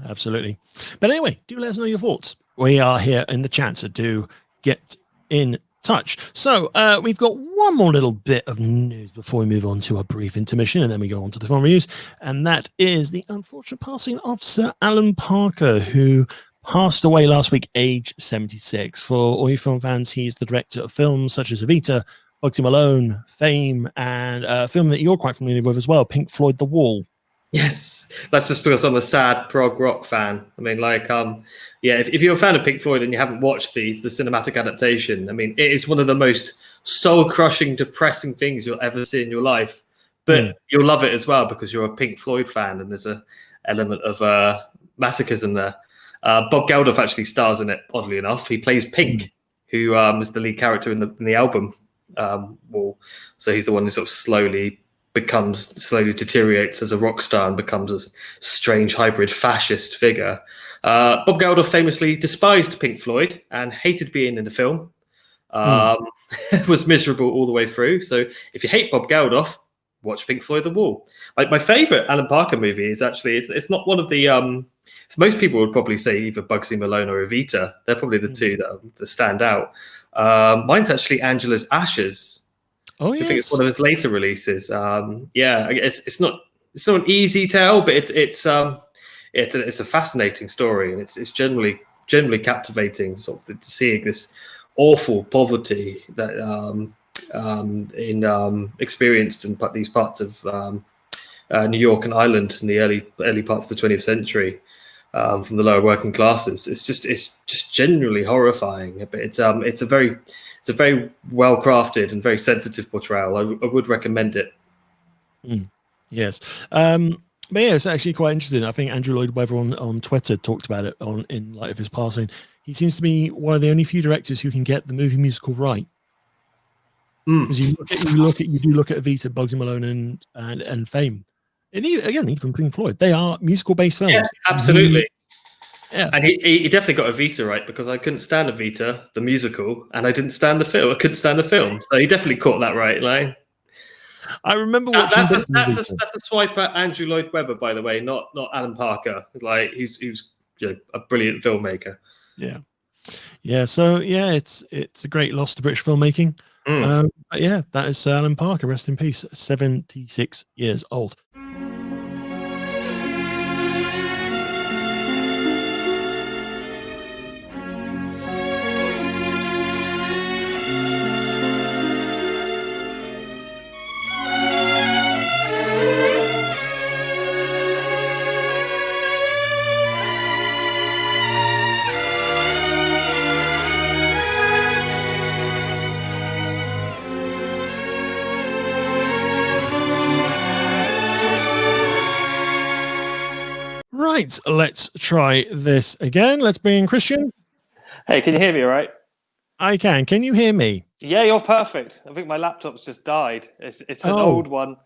absolutely. But anyway, do let us know your thoughts. We are here in the chat, so do get in touch. So we've got one more little bit of news before we move on to a brief intermission, and then we go on to the film reviews, and that is the unfortunate passing of Sir Alan Parker, who passed away last week, age 76. For all you film fans, he's the director of films such as Evita, Bugsy Malone, Fame, and a film that you're quite familiar with as well, Pink Floyd The Wall. Yes, that's just because I'm a sad prog rock fan. I mean, like, yeah, if you're a fan of Pink Floyd and you haven't watched the cinematic adaptation, I mean, it is one of the most soul-crushing, depressing things you'll ever see in your life. But you'll love it as well because you're a Pink Floyd fan, and there's an element of masochism there. Bob Geldof actually stars in it, oddly enough. He plays Pink, who is the lead character in the album Wall. So he's the one who sort of slowly deteriorates as a rock star and becomes a strange hybrid fascist figure. Bob Geldof famously despised Pink Floyd and hated being in the film. Was miserable all the way through. So if you hate Bob Geldof, watch Pink Floyd The Wall. Like my favorite Alan Parker movie is actually it's not one of the so most people would probably say either Bugsy Malone or Evita. They're probably the two that stand out. Mine's actually Angela's Ashes. Oh, yes. I think it's one of his later releases. Yeah, it's not an easy tale, but it's a fascinating story, and it's generally captivating. Sort of seeing this awful poverty that experienced in these parts of New York and Ireland in the early parts of the 20th century, from the lower working classes. It's just generally horrifying, but it's a very well crafted and very sensitive portrayal. I would recommend it. Yes. But yeah, it's actually quite interesting. I think Andrew Lloyd Webber on Twitter talked about it in light of his passing. He seems to be one of the only few directors who can get the movie musical right. Because you do look at Evita, Bugsy Malone, and Fame, and even Pink Floyd. They are musical based films. Yeah, absolutely. Yeah, and he definitely got Evita right, because I couldn't stand Evita the musical, and I didn't stand the film. I couldn't stand the film, so he definitely caught that right. Like, I remember watching. That's a swipe at Andrew Lloyd Webber, by the way, not Alan Parker. Like, he's a brilliant filmmaker. Yeah. So yeah, it's a great loss to British filmmaking. But yeah, that is Alan Parker. Rest in peace. 76 years old. Right, let's try this again. Let's bring in Christian. Hey, can you hear me all right? I can. Can you hear me? Yeah, you're perfect. I think my laptop's just died. It's an old one.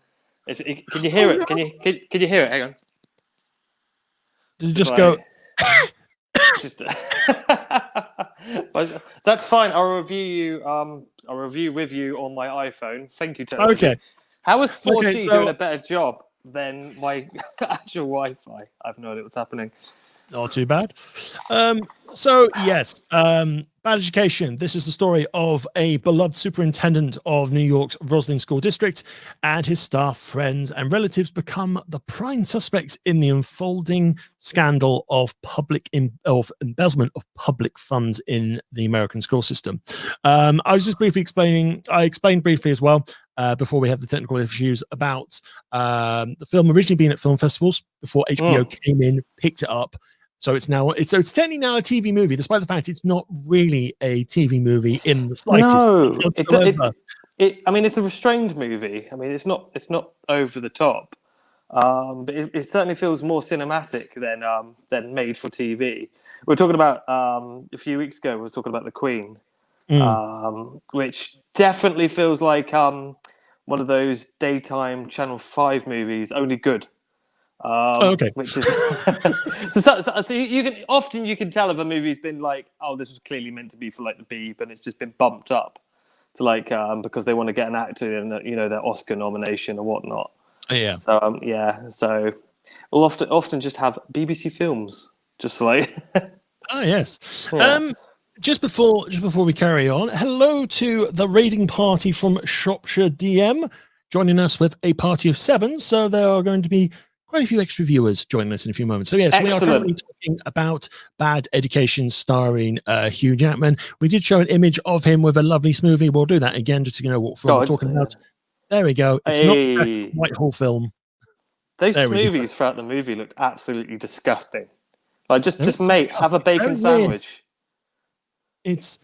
Can you hear it? Can you hear it? Hang on. Just go. Just that's fine. I'll review you. I'll review with you on my iPhone. Thank you, television. Okay. How is 4G doing a better job than my actual Wi-Fi? I have no idea what's happening. Not too bad. So yes, Bad Education. This is the story of a beloved superintendent of New York's Roslyn School District, and his staff, friends, and relatives become the prime suspects in the unfolding scandal of embezzlement of public funds in the American school system. I was just briefly explaining. I explained briefly as well before we had the technical issues about the film originally being at film festivals before HBO came in, picked it up. So it's technically now a TV movie, despite the fact it's not really a TV movie in the slightest. No, I mean, it's a restrained movie. I mean, it's not over the top, but it certainly feels more cinematic than made for TV. We were talking about a few weeks ago. We were talking about The Queen, which definitely feels like one of those daytime Channel 5 movies, only good. Okay. Which is so you can tell if a movie's been like, oh, this was clearly meant to be for like the Beeb, and it's just been bumped up to like because they want to get an actor in their Oscar nomination or whatnot. Yeah. So we'll often just have BBC Films, just like. Oh yes. Yeah. Just before we carry on, hello to the raiding party from Shropshire DM, joining us with a party of 7. So there are going to be quite a few extra viewers joining us in a few moments. So yes, we are currently talking about Bad Education starring Hugh Jackman. We did show an image of him with a lovely smoothie. We'll do that again just to know what film we're talking about. There we go. It's not the Whitehall film. Those smoothies throughout the movie looked absolutely disgusting. Like just mate, have a bacon sandwich. It's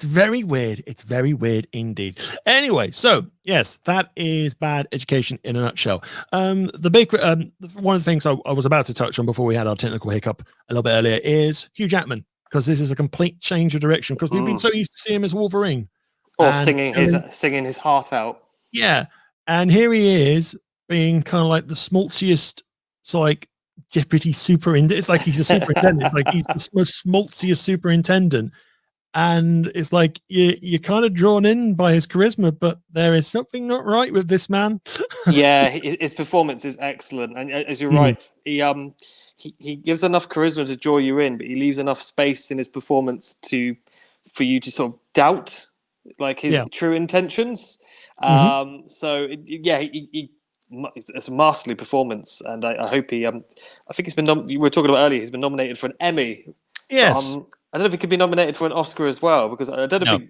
very weird. It's very weird indeed. Anyway, so yes, that is Bad Education in a nutshell. One of the things I was about to touch on before we had our technical hiccup a little bit earlier is Hugh Jackman, because this is a complete change of direction, because we've been so used to seeing him as Wolverine. Or singing his heart out. Yeah. And here he is being kind of like the schmaltziest, like deputy superintendent. It's like he's a superintendent. It's like he's the most schmaltziest superintendent. And it's like you're kind of drawn in by his charisma, but there is something not right with this man. Yeah, his performance is excellent, and as you're right, he gives enough charisma to draw you in, but he leaves enough space in his performance for you to sort of doubt like his true intentions. So it's a masterly performance, and I hope he. I think he's been. We were talking about earlier. He's been nominated for an Emmy. Yes. I don't know if he could be nominated for an Oscar as well, because I don't know.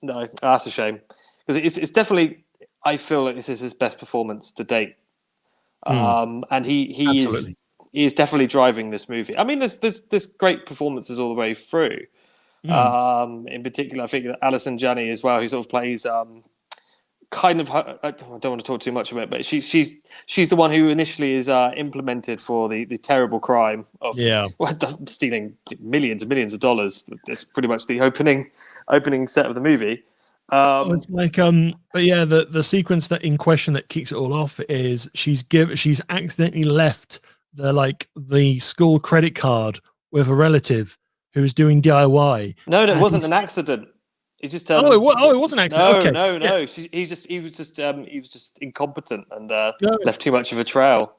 No, that's a shame, because it's definitely. I feel like this is his best performance to date, and he is definitely driving this movie. I mean, there's great performances all the way through. In particular, I think Alison Janney as well, who sort of plays kind of. I don't want to talk too much about it, but she's the one who initially is implemented for the terrible crime of stealing millions and millions of dollars. That's pretty much the opening set of the movie. It's like but yeah, the sequence that in question that kicks it all off is she's accidentally left the school credit card with a relative who's doing DIY. No, it wasn't an accident. He just it was an accident. No. He was just incompetent and left too much of a trail.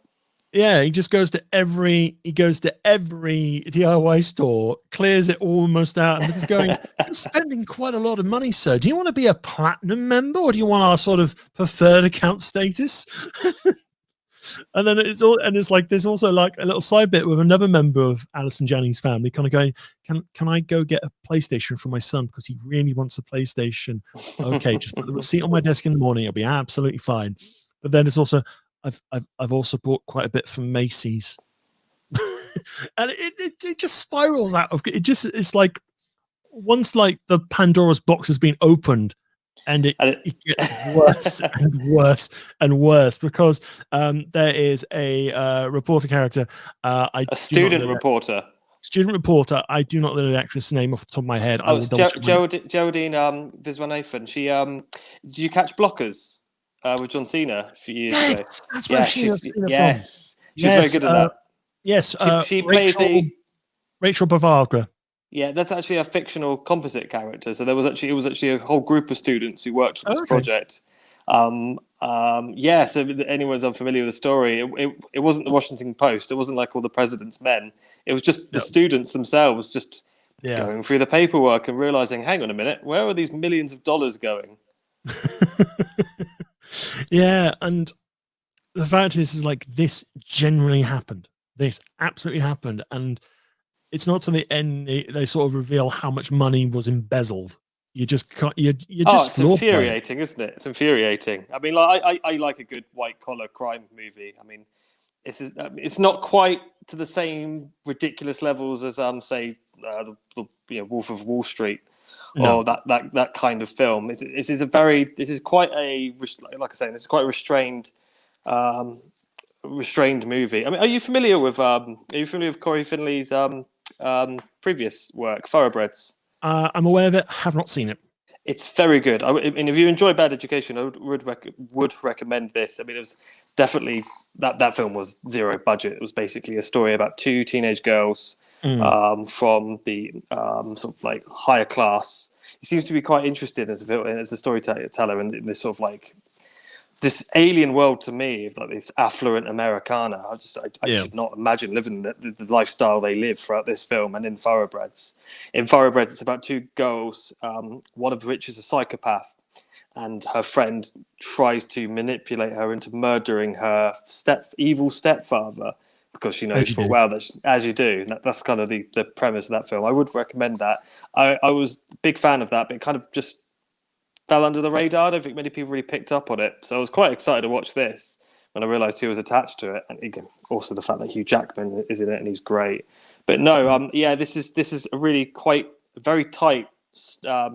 Yeah, he goes to every DIY store, clears it almost out, and just going, "You're spending quite a lot of money, sir. Do you want to be a platinum member, or do you want our sort of preferred account status?" And then it's like there's also like a little side bit with another member of Alison Janney's family kind of going, can I go get a PlayStation for my son because he really wants a PlayStation? Okay, just put the receipt on my desk in the morning, it'll be absolutely fine. But then it's also I've also bought quite a bit from Macy's. And it just spirals out of it's like once like the Pandora's box has been opened, And it gets worse and worse and worse because there is a reporter character. A student reporter. Student reporter. I do not know the actress' name off the top of my head. Oh, it's Geraldine Viswanathan. She did you catch Blockers with John Cena a few years ago? That's where she's very good at that. Yes, she plays Rachel Bavagra. Yeah, that's actually a fictional composite character. So it was actually a whole group of students who worked on this project. So anyone's unfamiliar with the story, it wasn't the Washington Post. It wasn't like all the president's men. It was just the students themselves just going through the paperwork and realizing, hang on a minute, where are these millions of dollars going? Yeah, and the fact is like this genuinely happened. This absolutely happened, and it's not to the end they sort of reveal how much money was embezzled. You just can't. You're just. It's infuriating, isn't it? It's infuriating. I mean, like I like a good white collar crime movie. I mean, it's not quite to the same ridiculous levels as say the Wolf of Wall Street or that kind of film. This is quite a, like I say, this is quite a restrained movie. I mean, are you familiar with Corey Finley's previous work, Thoroughbreds? I'm aware of it. Have not seen it. It's very good. I mean, if you enjoy Bad Education, I would recommend this. I mean, it was definitely that film was zero budget. It was basically a story about two teenage girls from the sort of like higher class. He seems to be quite interested as a storyteller in this sort of like this alien world to me of like this affluent Americana. I could not imagine living the lifestyle they live throughout this film. And in Thoroughbreds, it's about two girls, one of which is a psychopath, and her friend tries to manipulate her into murdering her evil stepfather because she knows full well that as you do. That's kind of the premise of that film. I would recommend that. I was a big fan of that, but it kind of just fell under the radar. I don't think many people really picked up on it. So I was quite excited to watch this when I realised who was attached to it. And again, also the fact that Hugh Jackman is in it and he's great. But no, this is a really very tight,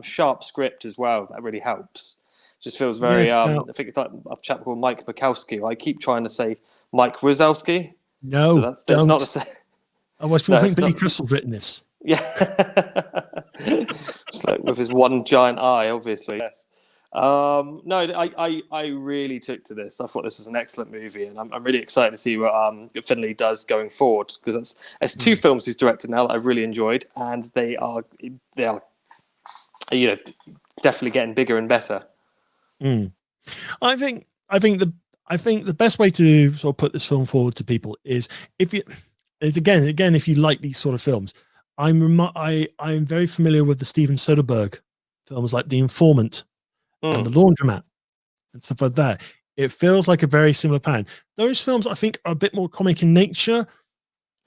sharp script as well. That really helps. Just feels very. I think it's like a chap called Mike Mikowski. I keep trying to say Mike Wazowski. No, so that's not the same. Otherwise, people think Billy Crystal's written this. Yeah, just like with his one giant eye, obviously. Yes. No, I really took to this. I thought this was an excellent movie, and I'm really excited to see what Finley does going forward, because it's two films he's directed now that I've really enjoyed, and they are definitely getting bigger and better. I think the best way to sort of put this film forward to people is if you like these sort of films. I'm very familiar with the Steven Soderbergh films like The Informant and The Laundromat and stuff like that. It feels like a very similar pattern. Those films, I think, are a bit more comic in nature.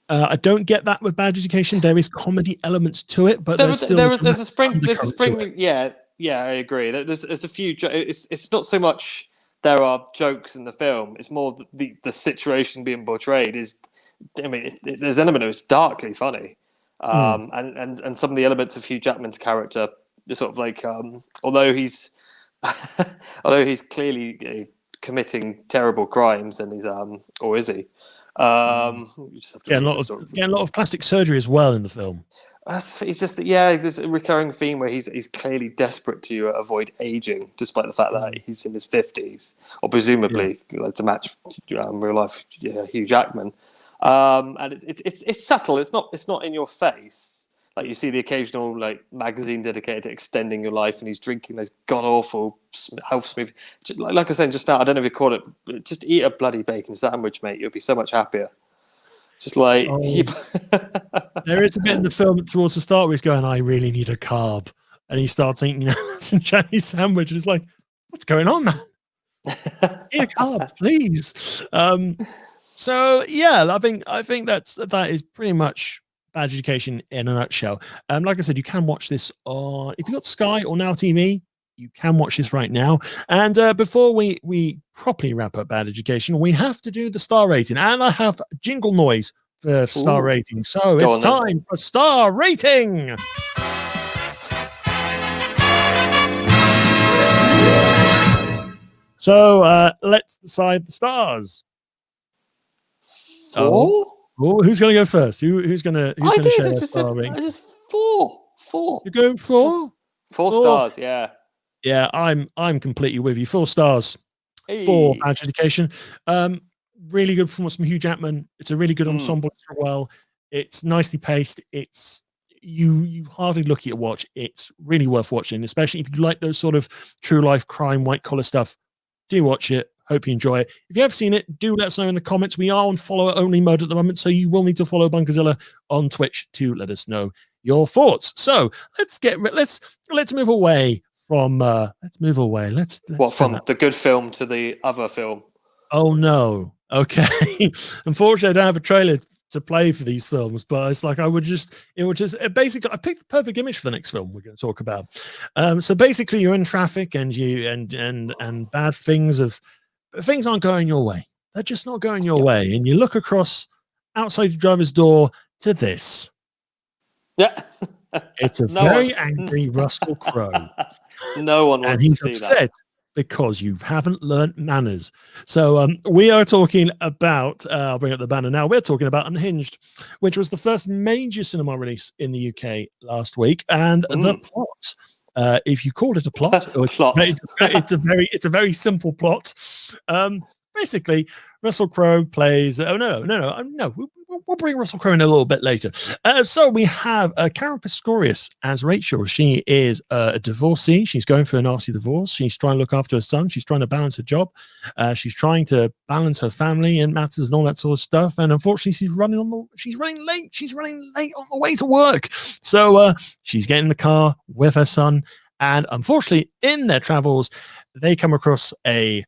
I don't get that with Bad Education. There is comedy elements to it, but there's a spring. Yeah, I agree. There's a few. It's not so much there are jokes in the film. It's more the situation being portrayed is. I mean, there's an element of it's darkly funny. And some of the elements of Hugh Jackman's character, sort of like, although he's clearly committing terrible crimes, and he's or is he? You just have to a lot of plastic surgery as well in the film. It's just there's a recurring theme where he's clearly desperate to avoid aging, despite the fact that he's in his 50s, or presumably to match real life Hugh Jackman. And it's subtle. It's not in your face. Like you see the occasional like magazine dedicated to extending your life, and he's drinking those god awful health smoothie. Like I said just now, I don't know if you call it. Just eat a bloody bacon sandwich, mate. You'll be so much happier. Just like there is a bit in the film towards the start where he's going, "I really need a carb," and he starts eating some Chinese sandwich, and it's like, "What's going on, man? Eat a carb, please." So yeah, I think that is pretty much Bad Education in a nutshell. Like I said, you can watch this on, if you've got Sky or Now TV, you can watch this right now. And before we properly wrap up Bad Education, we have to do the star rating, and I have jingle noise for star rating. So it's time for star rating. So let's decide the stars. 4? Oh, who's going to go first? Who's going to share their star I ring? just 4. You go 4? 4 stars, yeah. Yeah, I'm completely with you. 4 stars. Hey. 4 Bad Education. Really good performance from Hugh Jackman. It's a really good ensemble as well. It's nicely paced. It's you hardly look at it watch. It's really worth watching, especially if you like those sort of true life crime, white collar stuff. Do watch it. Hope you enjoy it. If you have seen it, do let us know in the comments. We are on follow only mode at the moment, so you will need to follow Bunkerzilla on Twitch to let us know your thoughts. So let's move away from let's move away. Let's what from the good film to the other film? Oh no. Okay. Unfortunately, I don't have a trailer to play for these films, but it's like basically I picked the perfect image for the next film we're going to talk about. So basically you're in traffic and bad things aren't going your way. They're just not going your way. And you look across outside your driver's door to this. Yeah. It's a very angry Russell Crowe. No one wants and he's to see upset that. because you haven't learnt manners. So we are talking about, I'll bring up the banner now. We're talking about Unhinged, which was the first major cinema release in the UK last week. And the plot, if you call it a plot, it's a very simple plot. Basically, Russell Crowe plays. No. We'll bring Russell Crowe in a little bit later. So we have Karen Pistorius as Rachel. She is a divorcee. She's going for a nasty divorce. She's trying to look after her son. She's trying to balance her job. She's trying to balance her family and matters and all that sort of stuff. And unfortunately, she's running late. She's running late on the way to work. So she's getting in the car with her son. And unfortunately, in their travels, they come across a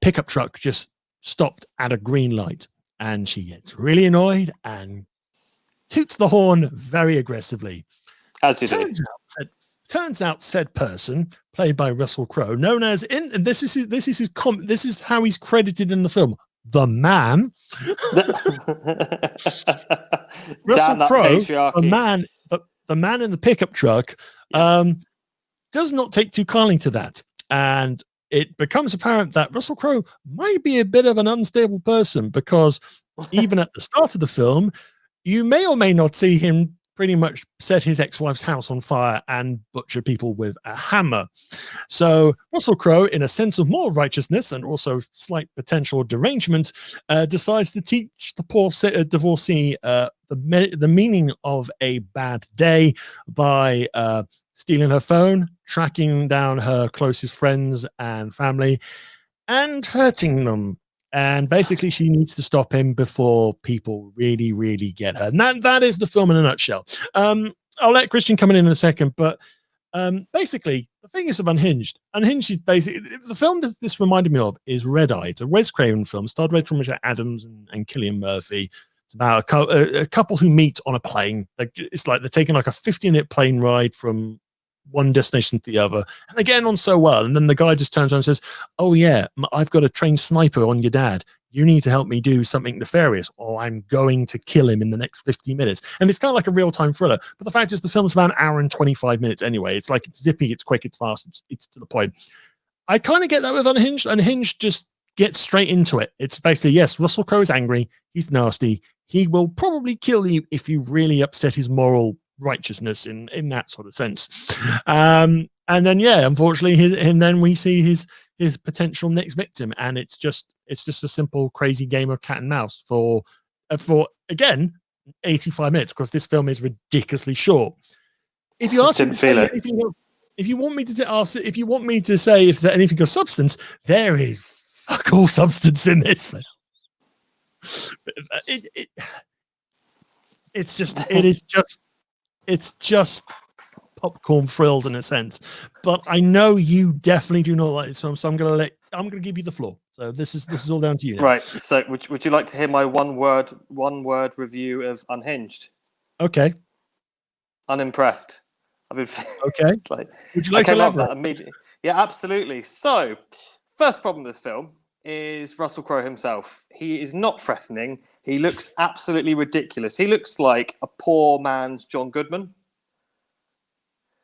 pickup truck just stopped at a green light. And she gets really annoyed and toots the horn very aggressively. As you do. Turns out said person, played by Russell Crowe, known as this is how he's credited in the film, the Man. Russell Crowe, the man in the pickup truck, does not take too kindly to that, and it becomes apparent that Russell Crowe might be a bit of an unstable person, because even at the start of the film, you may or may not see him pretty much set his ex-wife's house on fire and butcher people with a hammer. So Russell Crowe, in a sense of moral righteousness and also slight potential derangement, decides to teach the poor divorcee the meaning of a bad day by stealing her phone, tracking down her closest friends and family, and hurting them. And basically, she needs to stop him before people really, really get her. And that is the film in a nutshell. I'll let Christian come in a second, but basically, the thing is of Unhinged. Unhinged is basically the film that this reminded me of is Red Eye. It's a Wes Craven film, starred Rachel Adams and Cillian Murphy. It's about a couple who meet on a plane. It's like they're taking like a 15-minute plane ride from one destination to the other, and they're getting on so well. And then the guy just turns around and says, "Oh yeah, I've got a trained sniper on your dad. You need to help me do something nefarious, or I'm going to kill him in the next 50 minutes." And it's kind of like a real-time thriller. But the fact is, the film's about an hour and 25 minutes anyway. It's like it's zippy, it's quick, it's fast, it's to the point. I kind of get that with Unhinged. Unhinged just gets straight into it. It's basically, yes, Russell Crowe is angry. He's nasty. He will probably kill you if you really upset his moral righteousness in that sort of sense. And then unfortunately and then we see his potential next victim, and it's just a simple crazy game of cat and mouse for again 85 minutes, because this film is ridiculously short. If you ask me to say anything else, if you want me to say if there's anything of substance, there is fuck all substance in this film. It's just popcorn frills in a sense. But I know you definitely do not like this film, so I'm gonna give you the floor. So this is all down to you now. Right. So would you like to hear my one word review of Unhinged? Okay. Unimpressed. Okay. Would you like to elaborate? Immediately. Yeah, absolutely. So, first problem with this film is Russell Crowe himself. He is not threatening. He looks absolutely ridiculous. He looks like a poor man's John Goodman.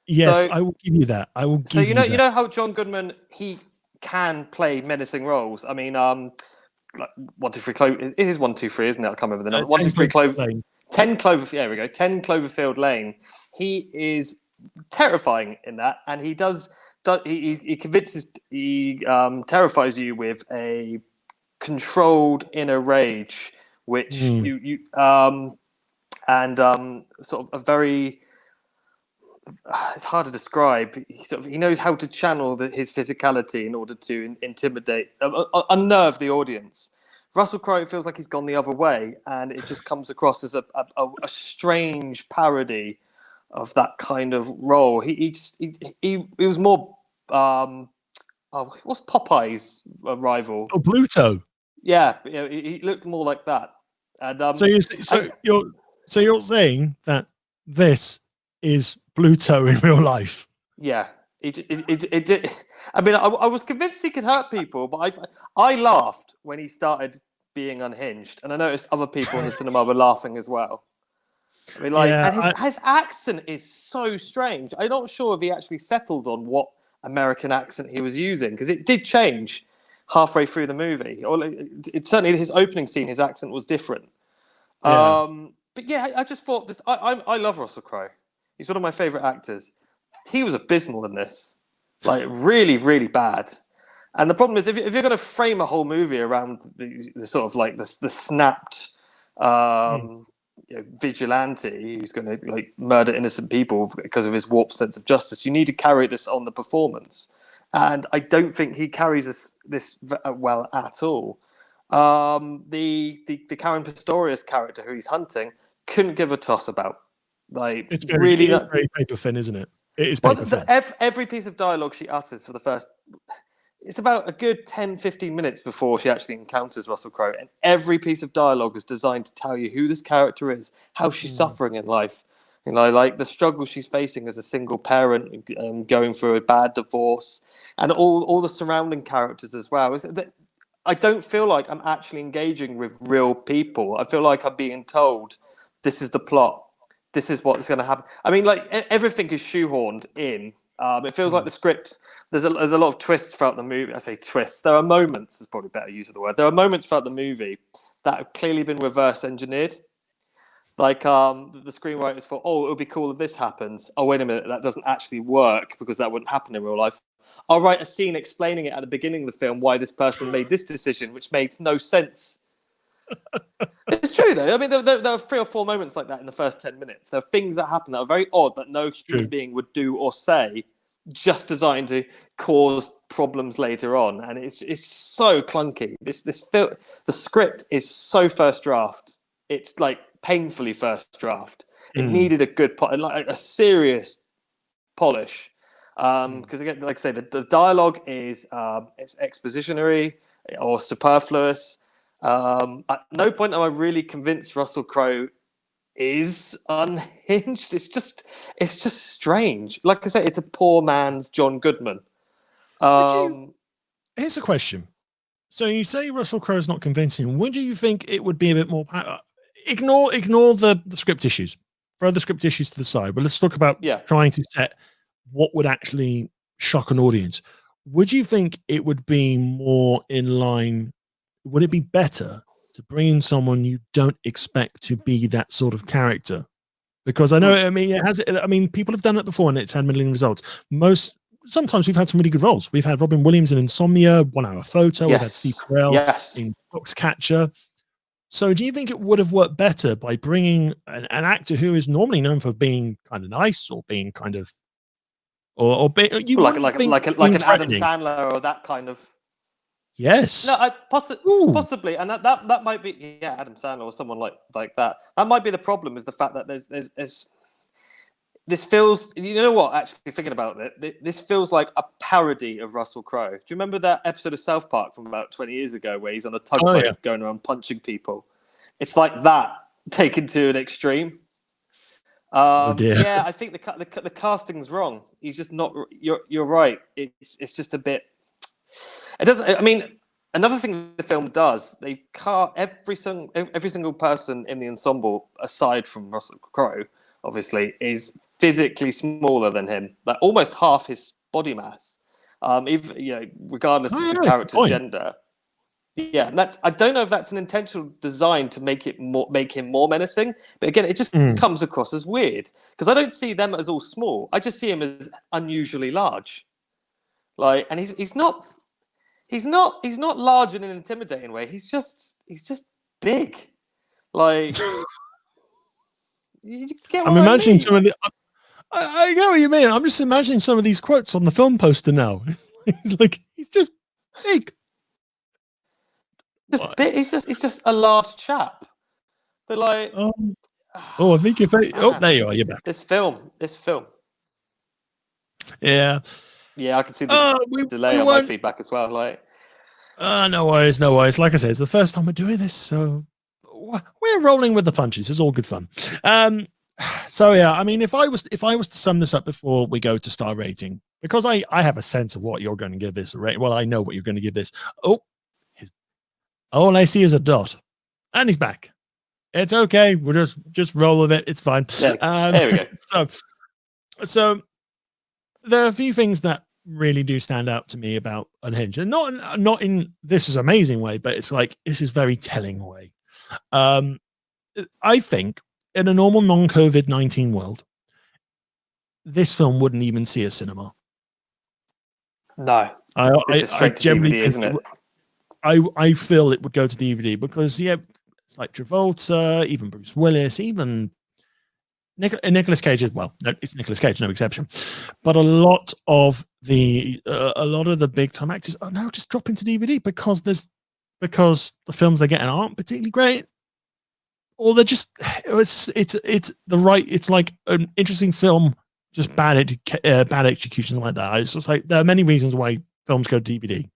Yes, I will give you that. You know how John Goodman, he can play menacing roles. I mean, like 1, 2, 3 Clover. It is 1, 2, 3, isn't it? I can't remember the number. 1, 2, 3 Clover. 10 Clover. There we go. 10 Cloverfield Lane. He is terrifying in that, and he does. He convinces. He terrifies you with a controlled inner rage, which you and sort of a very. It's hard to describe. He knows how to channel his physicality in order to intimidate, unnerve the audience. Russell Crowe feels like he's gone the other way, and it just comes across as a strange parody of that kind of role. He was more. What's Popeye's rival? Oh, Bluto. Yeah, he looked more like that. And so you're saying that this is Bluto in real life? Yeah, it did. I mean, I was convinced he could hurt people, but I laughed when he started being unhinged, and I noticed other people in the cinema were laughing as well. I mean, like, and his accent is so strange. I'm not sure if he actually settled on what American accent he was using, because it did change halfway through the movie. Or it's certainly his opening scene, his accent was different. Yeah. But yeah, I just thought this. I love Russell Crowe. He's one of my favorite actors. He was abysmal in this, like really, really bad. And the problem is, if you're going to frame a whole movie around the sort of like the snapped vigilante who's going to like murder innocent people because of his warped sense of justice, you need to carry this on the performance. And I don't think he carries this well at all. The Karen Pistorius character who he's hunting couldn't give a toss about. Like, it's very paper thin, isn't it? It is paper thin. Every piece of dialogue she utters for the first... It's about a good 10, 15 minutes before she actually encounters Russell Crowe. And every piece of dialogue is designed to tell you who this character is, how she's suffering in life. You know, like the struggle she's facing as a single parent, going through a bad divorce, and all the surrounding characters as well. I don't feel like I'm actually engaging with real people. I feel like I'm being told, this is the plot. This is what's going to happen. I mean, like, everything is shoehorned in. It feels like the script, there's a lot of twists throughout the movie. I say twists. There are moments, is probably a better use of the word. There are moments throughout the movie that have clearly been reverse engineered. Like the screenwriters thought, oh, it would be cool if this happens. Oh, wait a minute, that doesn't actually work because that wouldn't happen in real life. I'll write a scene explaining it at the beginning of the film why this person made this decision, which makes no sense. It's true, though. I mean, there are 3 or 4 moments like that in the first 10 minutes. There are things that happen that are very odd that no human being would do or say, just designed to cause problems later on. And it's so clunky. The script is so first draft. It's like painfully first draft. It needed a good, like a serious polish. Because again, like I say, the dialogue is it's expositionary or superfluous. At no point am I really convinced Russell Crowe is unhinged. It's just strange. Like I say, it's a poor man's John Goodman. Here's a question. So you say Russell Crowe is not convincing. Would you think it would be a bit more? Ignore the script issues. Throw the script issues to the side. But let's talk about trying to set what would actually shock an audience. Would you think it would be more in line? Would it be better to bring in someone you don't expect to be that sort of character? Because I know, I mean, people have done that before and it's had middling results. Sometimes we've had some really good roles. We've had Robin Williams in Insomnia, 1 Hour Photo. We've had Steve Carell in Foxcatcher. So do you think it would have worked better by bringing an actor who is normally known for being kind of nice or being kind of, like an Adam Sandler or that kind of. Yes. No, possibly, and that might be Adam Sandler or someone like that. That might be the problem, is the fact that there's this feels. You know what? Actually, thinking about it, this feels like a parody of Russell Crowe. Do you remember that episode of South Park from about 20 years ago where he's on a tugboat going around punching people? It's like that taken to an extreme. Yeah, I think the casting's wrong. He's just not. You're right. It's just a bit. It doesn't. I mean, another thing the film does, they cast every single person in the ensemble, aside from Russell Crowe, obviously, is physically smaller than him, like almost half his body mass. Even regardless of the character's gender. Yeah, and I don't know if that's an intentional design to make him more menacing, but again, it just comes across as weird because I don't see them as all small. I just see him as unusually large. And he's not large in an intimidating way. He's just big. Like you get I'm imagining some of the. I get what you mean. I'm just imagining some of these quotes on the film poster now. He's just big. He's just a large chap. But I think you're there you are. You're back. This film. Yeah. Yeah, I can see the delay on my feedback as well. No worries. Like I said, it's the first time we're doing this, so we're rolling with the punches. It's all good fun. So yeah, I mean, if I was to sum this up before we go to star rating, because I have a sense of what you're going to give this a rate. Well, I know what you're going to give this. All I see is a dot, and he's back. It's okay. We'll just roll with it. It's fine. There we go. So there are a few things that really do stand out to me about Unhinged, and not in this is amazing way, but it's like this is very telling way. I think in a normal non-COVID-19 world, this film wouldn't even see a cinema. No, this is straight to DVD, isn't it? I feel it would go to DVD because it's like Travolta, even Bruce Willis, even Nicolas Cage as well. No, it's Nicolas Cage, no exception. But a lot of the big time actors are now just dropping to DVD because the films they're getting aren't particularly great, or they're just it's like an interesting film, just bad execution like that. It's just like there are many reasons why films go to DVD.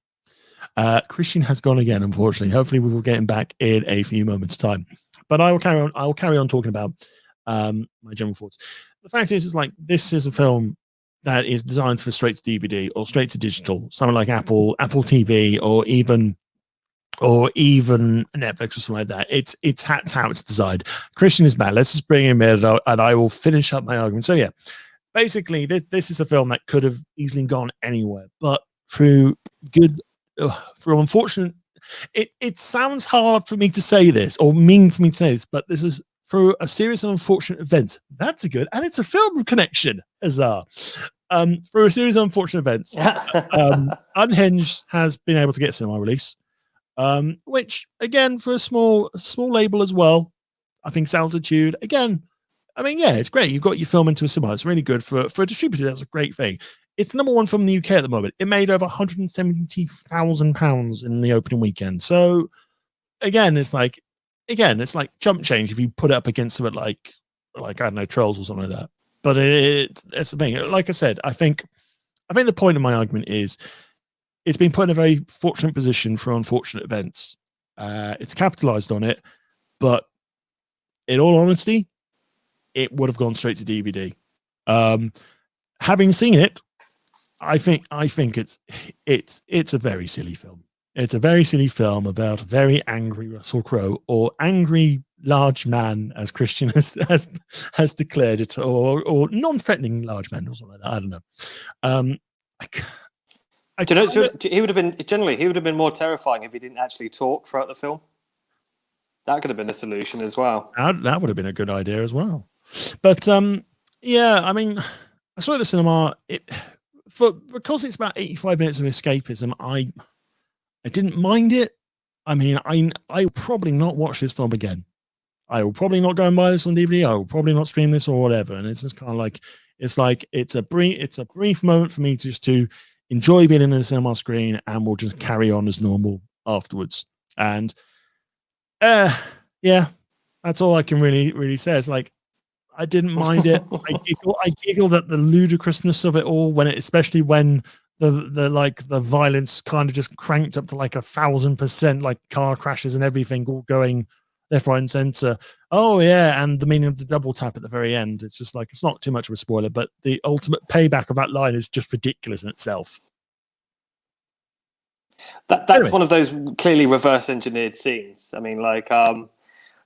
Christian has gone again, unfortunately. Hopefully we will get him back in a few moments' time. But I will carry on talking about my general thoughts. The fact is like this is a film that is designed for straight to DVD or straight to digital, something like Apple TV or even Netflix or something like that. That's how it's designed. Christian is back. Let's just bring him in and I will finish up my argument. So yeah, basically this is a film that could have easily gone anywhere, but through unfortunate, it sounds hard for me to say this or mean for me to say this, but this is through a series of unfortunate events. That's a good, and it's a film connection, huzzah. Through a series of unfortunate events, Unhinged has been able to get a cinema release, which again for a small label as well. I think Altitude again. I mean, yeah, it's great. You've got your film into a cinema. It's really good for a distributor. That's a great thing. It's number one from the UK at the moment. It made over £170,000 in the opening weekend. So again, it's like chump change if you put it up against something like I don't know, Trolls or something like that. But that's the thing. Like I said, I think the point of my argument is it's been put in a very fortunate position for unfortunate events. It's capitalized on it, but in all honesty, it would have gone straight to DVD. Having seen it, I think it's a very silly film. It's a very silly film about a very angry Russell Crowe, or angry large man, as Christian has declared it, or non-threatening large man, or something like that. I don't know. He would have been more terrifying if he didn't actually talk throughout the film. That could have been a solution as well. That would have been a good idea as well. But yeah, I mean, I saw it at the cinema. Because it's about 85 minutes of escapism, I didn't mind it. I mean, I will probably not watch this film again. I will probably not go and buy this on DVD. I will probably not stream this or whatever. And it's just kind of like it's a brief moment for me just to enjoy being in the cinema screen, and we'll just carry on as normal afterwards. And yeah, that's all I can really say. It's like I didn't mind it. I giggled at the ludicrousness of it all especially when the violence kind of just cranked up to like 1,000%, like car crashes and everything all going left, right, and center. Oh yeah, and the meaning of the double tap at the very end. It's just like it's not too much of a spoiler, but the ultimate payback of that line is just ridiculous in itself. That's anyway. One of those clearly reverse engineered scenes. I mean, like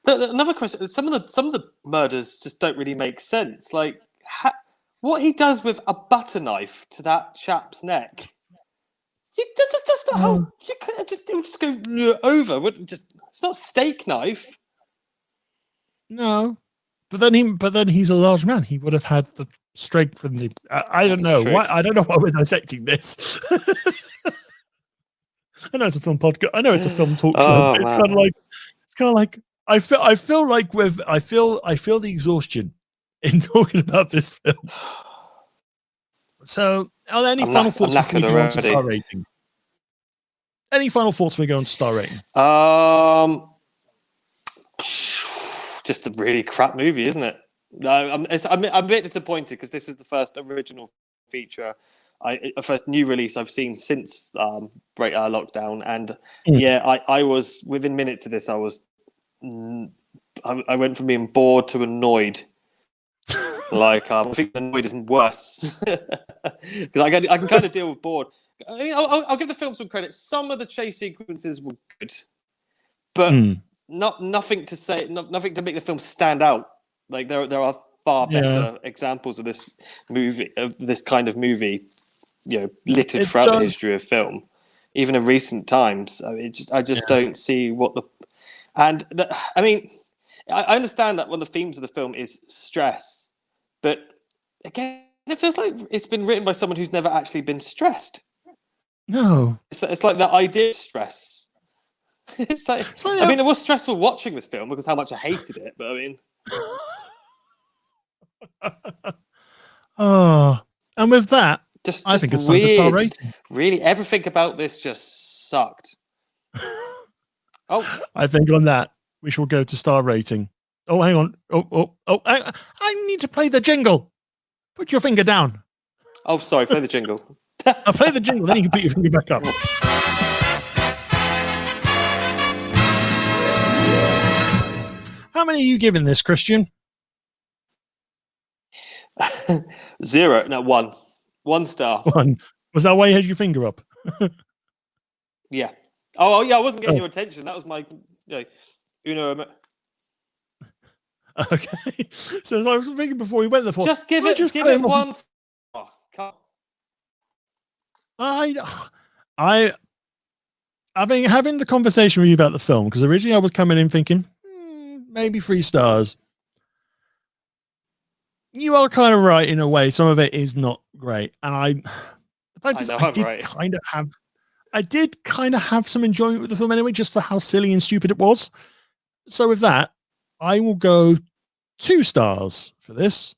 another question: some of the murders just don't really make sense. Like what he does with a butter knife to that chap's neck. That's not how you can't just. It would just go over. Wouldn't just. It's not a steak knife. No, but then he's a large man. He would have had the strength and the. I don't know why. I don't know why we're dissecting this. I know it's a film podcast. I know it's a film talk show. It's kind of like I feel the exhaustion in talking about this film. So, are there any final thoughts before we go on to star rating? Any final thoughts before we go on to star rating? Just a really crap movie, isn't it? No, I'm a bit disappointed because this is the first original feature, a first new release I've seen since lockdown, and I was within minutes of this. I went from being bored to annoyed. I think annoyed is worse because I can kind of deal with bored. I mean, I'll give the film some credit. Some of the chase sequences were good, but nothing to make the film stand out. Like there are far better examples of this movie, of this kind of movie, littered throughout the history of film, even in recent times. I just don't see what the. And I understand that one of the themes of the film is stress. But again, it feels like it's been written by someone who's never actually been stressed. No, it's like the idea of stress. It's like I mean, it was stressful watching this film because how much I hated it. But I mean, and with that, I think it's time to star rating. Really, everything about this just sucked. I think on that we shall go to star rating. Oh, hang on. I need to play the jingle. Put your finger down. Oh, sorry. Play the jingle. I'll play the jingle, then you can put your finger back up. How many are you giving this, Christian? 0. No, 1. 1 star. 1. Was that why you had your finger up? Yeah. Oh, yeah. I wasn't getting your attention. That was my, Okay, so I was thinking before we went there. Just give it 1 star. I've been having the conversation with you about the film because originally I was coming in thinking maybe 3 stars. You are kind of right in a way. Some of it is not great, and I did kind of have some enjoyment with the film anyway, just for how silly and stupid it was. So with that, I will go 2 stars for this.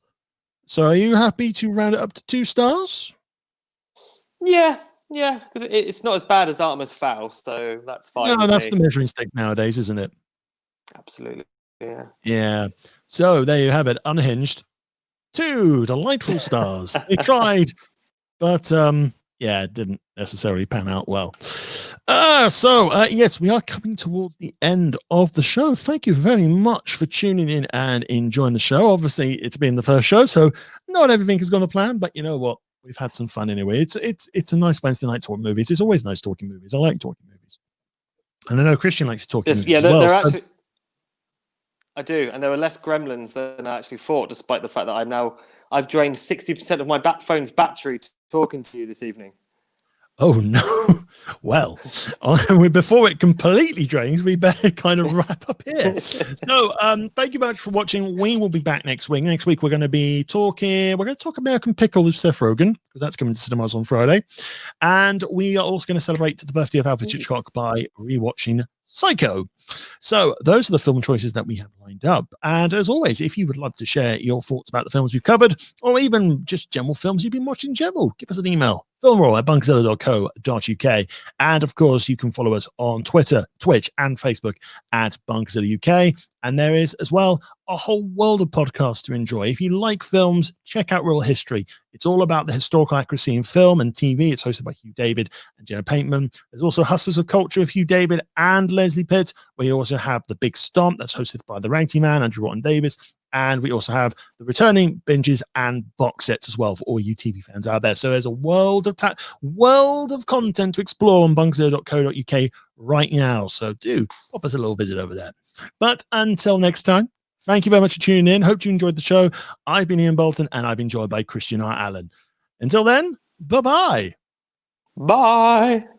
So are you happy to round it up to 2 stars? Yeah, because it's not as bad as Artemis Fowl, so that's fine. No, that's the measuring stick nowadays, isn't it? Absolutely, yeah. Yeah. So there you have it, Unhinged. 2 delightful stars. They tried, but it didn't necessarily pan out well. Yes, we are coming towards the end of the show. Thank you very much for tuning in and enjoying the show. Obviously, it's been the first show, so not everything has gone to plan, but you know what? We've had some fun anyway. It's a nice Wednesday night talking movies. It's always nice talking movies. I like talking movies. And I know Christian likes to talk movies as well. I do, and there are less gremlins than I actually thought, despite the fact that I've drained 60% of my phone's battery talking to you this evening. Oh no! Well, before it completely drains, we better kind of wrap up here. So, thank you much for watching. We will be back next week. Next week, we're going to talk American Pickle with Seth Rogen, because that's coming to cinemas on Friday, and we are also going to celebrate the birthday of Alfred Hitchcock by rewatching Psycho. So those are the film choices that we have lined up. And as always, if you would love to share your thoughts about the films we've covered, or even just general films you've been watching in general, give us an email, filmroll@bunkzilla.co.uk. And of course, you can follow us on Twitter, Twitch, and Facebook at Bunkzilla UK. And there is as well a whole world of podcasts to enjoy. If you like films, check out Real History. It's all about the historical accuracy in film and TV. It's hosted by Hugh David and Jenna Paintman. There's also Hustlers of Culture of Hugh David and Leslie Pitt, where you also have The Big Stomp, that's hosted by the Ranty Man, Andrew Rotten Davis. And we also have the returning binges and box sets as well for all you TV fans out there. So there's a world of content to explore on bunkzilla.co.uk right now. So do pop us a little visit over there. But until next time, thank you very much for tuning in. Hope you enjoyed the show. I've been Ian Bolton, and I've been joined by Christian R. Allen. Until then, bye-bye. Bye.